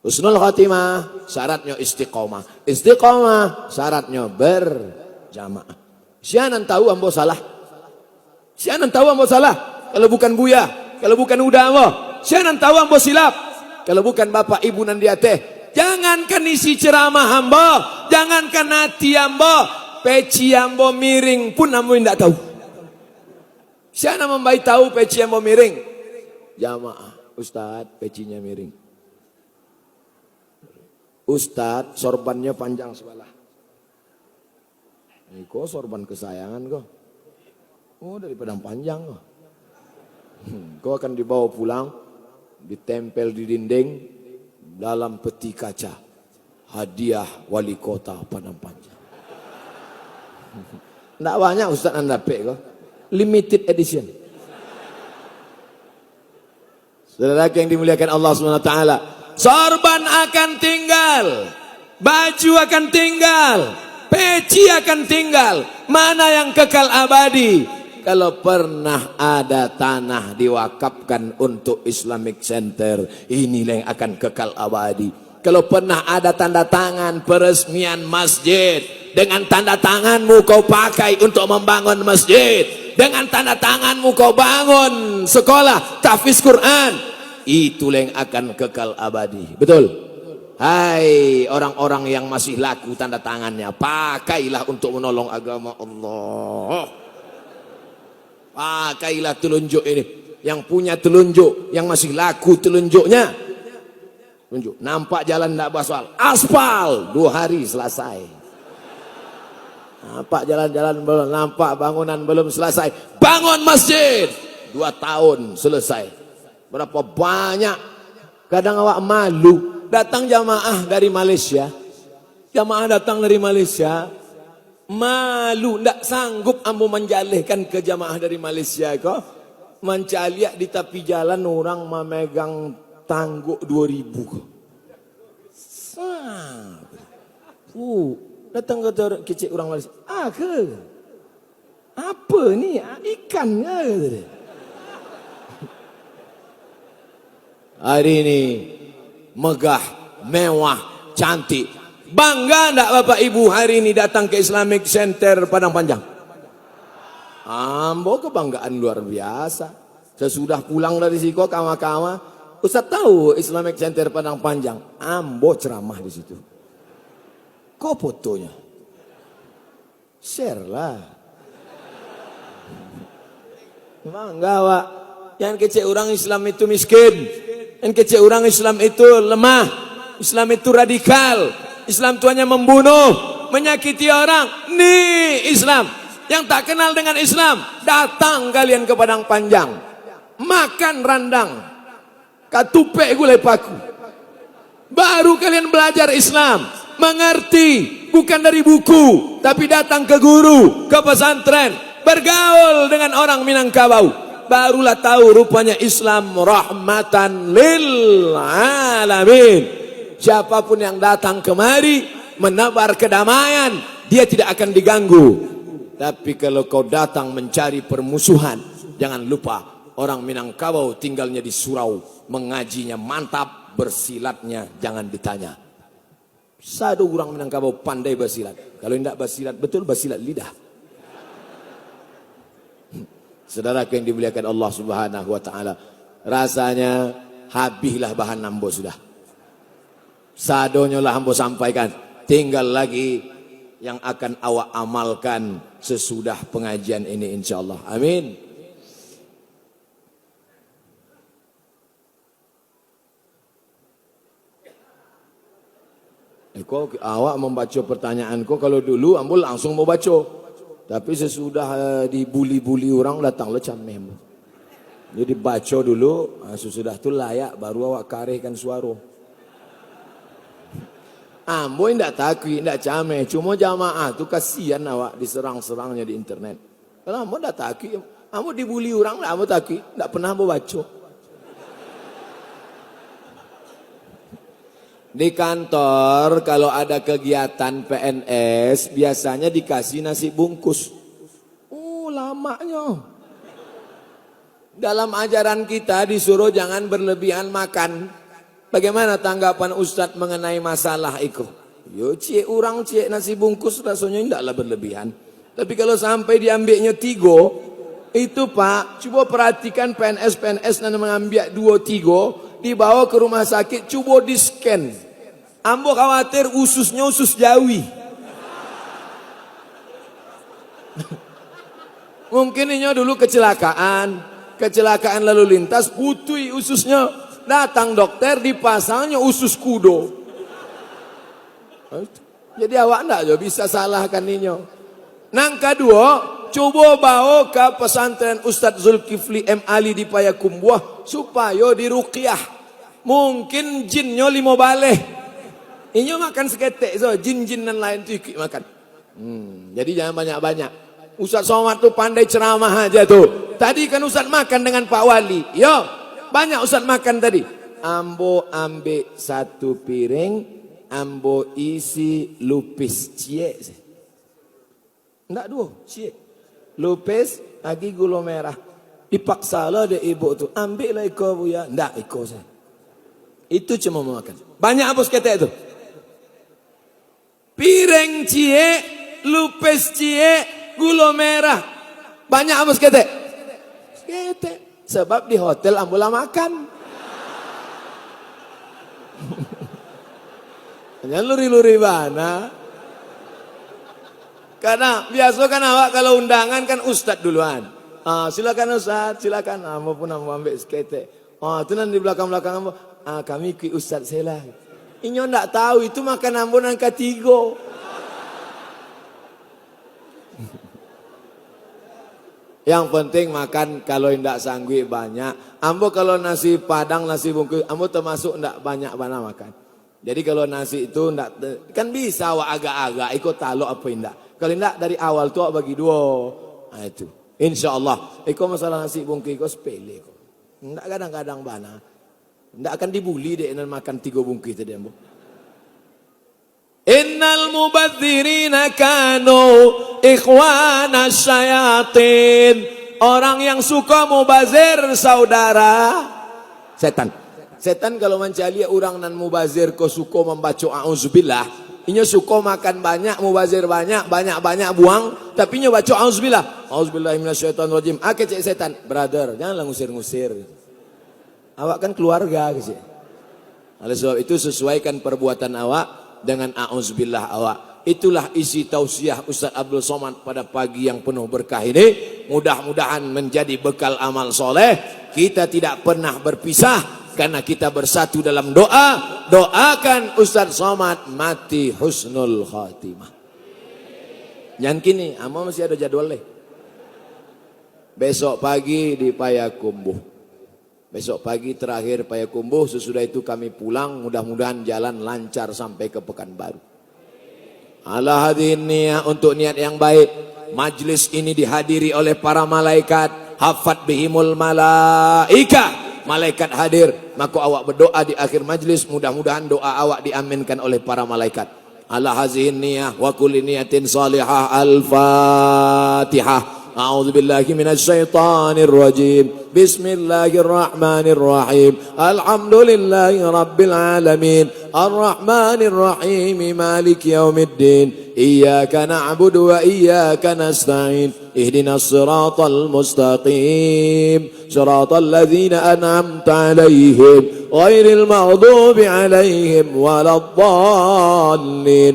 Husnul khatimah syaratnya istiqomah. Istiqomah syaratnya berjamaah. Sianan tahu ambo salah. Sianan tahu ambo salah. Kalau bukan buya, kalau bukan udah ambo. Sianan tahu ambo silap. Kalau bukan bapak ibu nan dia teh. Jangankan isi ceramah ambo, jangankan hati ambo, peci ambo miring pun ambo tidak tahu. Siapa membaik tahu peci yang mau miring? Jamaah, Ustaz, pecinya miring. Ustaz, sorbannya panjang sebelah. Ini kok sorban kesayangan kok. Oh, dari Padang Panjang kok. Kau akan dibawa pulang, ditempel di dinding dalam peti kaca. Hadiah wali kota Padang Panjang. Tidak banyak Ustaz anda dapat kok. Limited edition. Saudara yang dimuliakan Allah SWT, sorban akan tinggal, baju akan tinggal, peci akan tinggal. Mana yang kekal abadi? Kalau pernah ada tanah diwakafkan untuk Islamic Center, inilah yang akan kekal abadi. Kalau pernah ada tanda tangan peresmian masjid, dengan tanda tanganmu kau pakai untuk membangun masjid, dengan tanda tanganmu kau bangun sekolah tahfiz Quran, itulah yang akan kekal abadi. Betul? Hai orang-orang yang masih laku tanda tangannya, pakailah untuk menolong agama Allah. Pakailah telunjuk ini. Yang punya telunjuk, yang masih laku telunjuknya. Telunjuk. Nampak jalan tidak beraspal. Aspal. 2 hari selesai. Nampak jalan-jalan belum, nampak bangunan belum selesai. Bangun masjid. 2 tahun selesai. Berapa banyak. Kadang awak malu. Datang jamaah dari Malaysia. Jamaah datang dari Malaysia. Malu. Tak sanggup ambo menjalihkan ke jamaah dari Malaysia kau. Mencaliak di tepi jalan orang memegang tangguk 2.000 kau. Datang ke kecil orang Malaysia. Ke? Apa ni? Ikan ke? Hari ini megah, mewah, cantik. Bangga tak Bapak Ibu hari ini datang ke Islamic Center Padang Panjang? Ambo kebanggaan luar biasa. Sesudah pulang dari siko kawan-kawan, Ustaz tahu Islamic Center Padang Panjang? Ambo ceramah di situ. Kok fotonya? Share lah. Bangga Wak. Yang kecil orang Islam itu miskin. Yang kecil orang Islam itu lemah. Islam itu radikal. Islam itu hanya membunuh, menyakiti orang. Nih Islam. Yang tak kenal dengan Islam, datang kalian ke Padang Panjang. Makan randang. Katupek gulai paku. Baru kalian belajar Islam. Mengerti. Bukan dari buku. Tapi datang ke guru. Ke pesantren. Bergaul dengan orang Minangkabau. Barulah tahu rupanya Islam rahmatan lil alamin. Siapapun yang datang kemari menebar kedamaian, dia tidak akan diganggu. Tapi kalau kau datang mencari permusuhan, jangan lupa orang Minangkabau tinggalnya di surau, mengajinya mantap, bersilatnya jangan ditanya. Satu orang Minangkabau pandai bersilat. Kalau tidak bersilat betul, bersilat lidah. Saudara yang dimuliakan Allah Subhanahu wa taala, rasanya habislah bahan ambo sudah. Sadonya lah ambo sampaikan. Tinggal lagi yang akan awak amalkan sesudah pengajian ini insyaallah. Amin. Kok awak membaca pertanyaanku, kalau dulu ambo langsung mau baca. Tapi sesudah dibuli-buli orang datang lecam memang. Jadi baca dulu, sesudah itu layak baru awak karehkan suara. Ambo tidak takut, tidak cameh. Cuma jamaah tu kasihan awak diserang-serangnya di internet. Kalau ambo tidak takut, ambo dibuli orang lah, ambo takut. Tidak pernah ambo baca. Di kantor kalau ada kegiatan PNS biasanya dikasih nasi bungkus. Lamanya. Dalam ajaran kita disuruh jangan berlebihan makan. Bagaimana tanggapan Ustadz mengenai masalah itu? Yo cie orang cie nasi bungkus rasanya tidaklah berlebihan. Tapi kalau sampai diambilnya 3, itu Pak, coba perhatikan PNS yang mengambil 2-3, dibawa ke rumah sakit, coba di scan. Ambo khawatir ususnya usus Jawi. Mungkin ini dulu kecelakaan lalu lintas, putui ususnya. Datang dokter dipasangnya usus kudo. Jadi awak enggak bisa salahkan ninyo. Nang kedua, coba bawa ke pesantren Ustadz Zulkifli M. Ali di Payakumbuh supaya diruqyah. Mungkin jinnya 5 baleh. Inyo makan seketek, so jin-jin dan lain tu ikut makan. Jadi jangan banyak-banyak. Ustadz Somad tu pandai ceramah aja tuh. Tadi kan Ustadz makan dengan Pak Wali. Yo, banyak Ustadz makan tadi. Ambo ambil 1 piring, ambo isi lupis cie. Enggak 2, cie. Lupis lagi gula merah. Dipaksa lah dia ibu tu. Ambil lah iko bu ya. Enggak iko saya. Itu cuma mau makan. Banyak apa seketek itu? Piring cie, lupis cie, gula merah. Banyak apa seketek? Seketek. Sebab di hotel ambola makan. Jangan luri-luri mana. Karena biasa kan awak kalau undangan kan ustadz duluan. Silakan Ustaz, silakan. Ambo pun ambo ambil seketek. Tu nanti di belakang-belakang ambo. Kami ikut Ustaz saya lah. Inyo ndak tahu itu makan ambo nang ketigo. Yang penting makan kalau ndak sanggup banyak. Ambo kalau nasi padang, nasi bungkus, ambo termasuk ndak banyak-banyak makan. Jadi kalau nasi itu ndak kan bisa wa agak-agak ikut taluk apa ndak. Kalau ndak dari awal tu bagi dua. Itu. Insyaallah. Iko masalah nasi bungkus iko sepele kok. Ndak kadang-kadang bana. Ndak akan dibuli dek nan makan 3 bungkus tadi ambo. Innal mubadzirina kanu ikhwana syayatin. Orang yang suka mubazir saudara setan. Setan kalau mencari orang nan mubazir ko suka membaca auzubillah, inyo suka makan banyak, mubazir banyak, banyak buang, tapi inyo baca auzubillah. Auzubillahi minasyaitonirrajim. Cek setan, brother, janganlah ngusir-ngusir. Awak kan keluarga gitu. Oleh sebab itu sesuaikan perbuatan awak dengan auzubillah awak. Itulah isi tausiah Ustaz Abdul Somad pada pagi yang penuh berkah ini. Mudah-mudahan menjadi bekal amal soleh. Kita tidak pernah berpisah karena kita bersatu dalam doa. Doakan Ustaz Somad mati husnul khatimah. Jangan kini, ama masih ada jadwal deh. Besok pagi di Payakumbuh. Besok pagi terakhir Payakumbuh. Sesudah itu kami pulang. Mudah-mudahan jalan lancar sampai ke Pekanbaru. Ala hadirin niat untuk niat yang baik. Majlis ini dihadiri oleh para malaikat. Hafat bihimul malaika. Malaikat hadir. Maka awak berdoa di akhir majlis. Mudah-mudahan doa awak diaminkan oleh para malaikat. Ala hadirin niat wa kulli niatin salihah. Al-Fatihah. أعوذ بالله من الشيطان الرجيم بسم الله الرحمن الرحيم الحمد لله رب العالمين الرحمن الرحيم مالك يوم الدين إياك نعبد وإياك نستعين اهدنا الصراط المستقيم صراط الذين أنعمت عليهم غير المغضوب عليهم ولا الضالين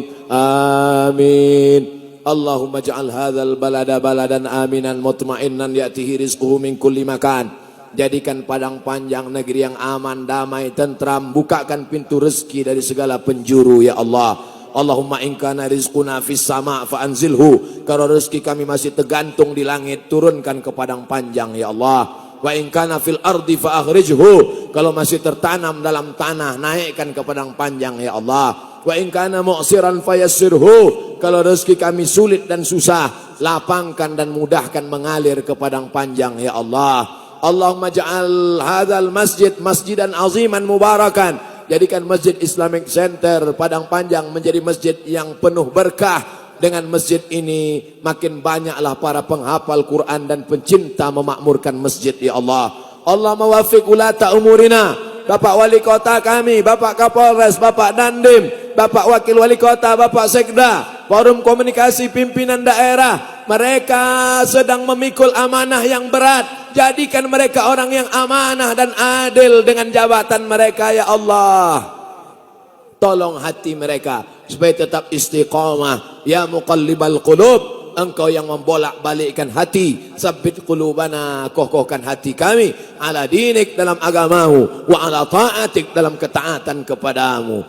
آمين Allahumma ja'al hadzal balada baladan aminan mutma'innan ya'tihi rizquhu min kulli makan. Jadikan Padang Panjang negeri yang aman, damai, tentram. Bukakan pintu rezeki dari segala penjuru ya Allah. Allahumma in kana rizquna fis sama' fa anzilhu. Kalau rezeki kami masih tergantung di langit, turunkan ke Padang Panjang ya Allah. Wa in kana fil ardi fa akhrijhu. Kalau masih tertanam dalam tanah, naikkan ke Padang Panjang ya Allah. Wa in kana mu'siran fayassirhu. Kalau rezeki kami sulit dan susah, lapangkan dan mudahkan mengalir ke Padang Panjang ya Allah. Allahumma ja'al hadzal masjid masjidan aziman mubarakan. Jadikan Masjid Islamic Center Padang Panjang menjadi masjid yang penuh berkah. Dengan masjid ini makin banyaklah para penghafal Quran dan pencinta memakmurkan masjid ya Allah. Allah mawafiq ulata umurina. Bapak Wali Kota kami, Bapak Kapolres, Bapak Dandim, Bapak Wakil Wali Kota, Bapak Sekda, Forum Komunikasi Pimpinan Daerah. Mereka sedang memikul amanah yang berat. Jadikan mereka orang yang amanah dan adil dengan jabatan mereka ya Allah. Tolong hati mereka supaya tetap istiqamah. Ya muqallibal qulub. Engkau yang membolak-balikkan hati. Sabbit qulubana, kokohkan hati kami ala dinik dalam agamamu, wa ala ta'atik dalam ketaatan kepadamu.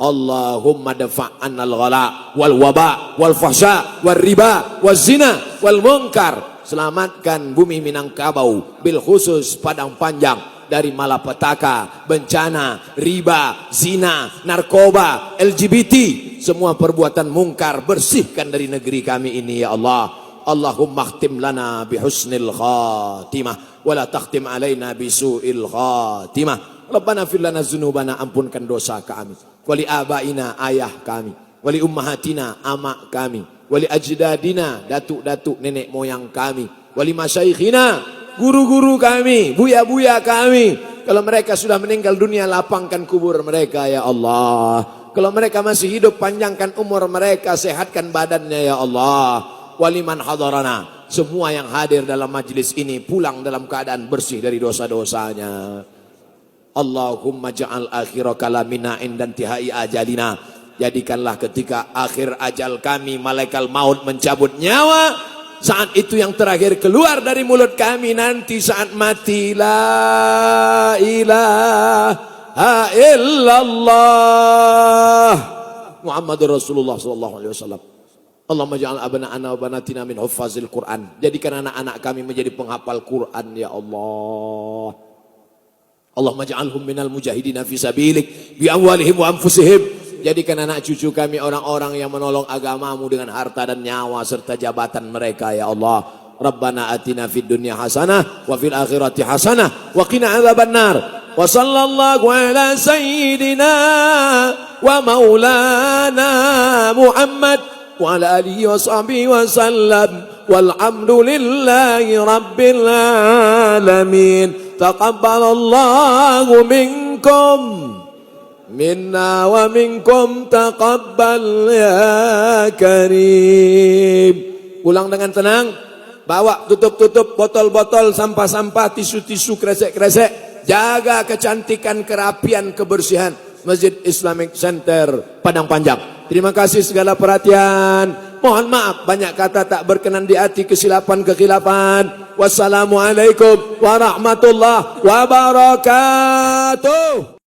Allahumma dafa'an al-ghala wal waba wal fahsya wal riba wal zina wal munkar. Selamatkan bumi Minangkabau, bil khusus Padang Panjang dari malapetaka, bencana, riba, zina, narkoba, LGBT, semua perbuatan mungkar. Bersihkan dari negeri kami ini ya Allah. Allahumma khtim lana bihusnil khatimah wala takhtim alaina bisu'il khatimah. Rabbana fir lana dzunubana, ampunkan dosa kami. Wali abaina, ayah kami. Wali ummahatina, amak kami. Wali ajdadina, datuk-datuk nenek moyang kami. Wali masyaikhina, guru-guru kami, buya-buya kami. Kalau mereka sudah meninggal dunia, lapangkan kubur mereka ya Allah. Kalau mereka masih hidup, panjangkan umur mereka, sehatkan badannya ya Allah. Waliman hadarana, semua yang hadir dalam majlis ini pulang dalam keadaan bersih dari dosa-dosanya. Allahumma ja'al akhira kalamina indan tihai ajalina. Jadikanlah ketika akhir ajal kami, malaikat maut mencabut nyawa, saat itu yang terakhir keluar dari mulut kami nanti saat mati. La ilaha illallah Muhammadur Rasulullah sallallahu alaihi wasallam. Allahumma ja'al abna'ana wa banatina min huffazil Quran. Jadikan anak-anak kami menjadi penghafal Quran ya Allah. Allahumma ja'alhum minal mujahidina fi sabilik bi amwalihim wa anfusihim. Jadikan anak cucu kami orang-orang yang menolong agamamu dengan harta dan nyawa serta jabatan mereka ya Allah. Rabbana atina fid dunya hasanah wa fil akhirati hasanah wa qina adzabannar. Wa sallallahu ala sayyidina wa maulana Muhammad wa ala alihi wa sahbihi wa sallam walhamdulillahi rabbil alamin. Taqabbalallahu minkum minna wa minkum taqabbal ya karim. Pulang dengan tenang, bawa tutup-tutup botol-botol, sampah-sampah, tisu-tisu, kresek-kresek. Jaga kecantikan, kerapian, kebersihan Masjid Islamic Center Padang Panjang. Terima kasih segala perhatian. Mohon maaf banyak kata tak berkenan di hati, kesilapan-kekilapan. Wassalamualaikum warahmatullahi wabarakatuh.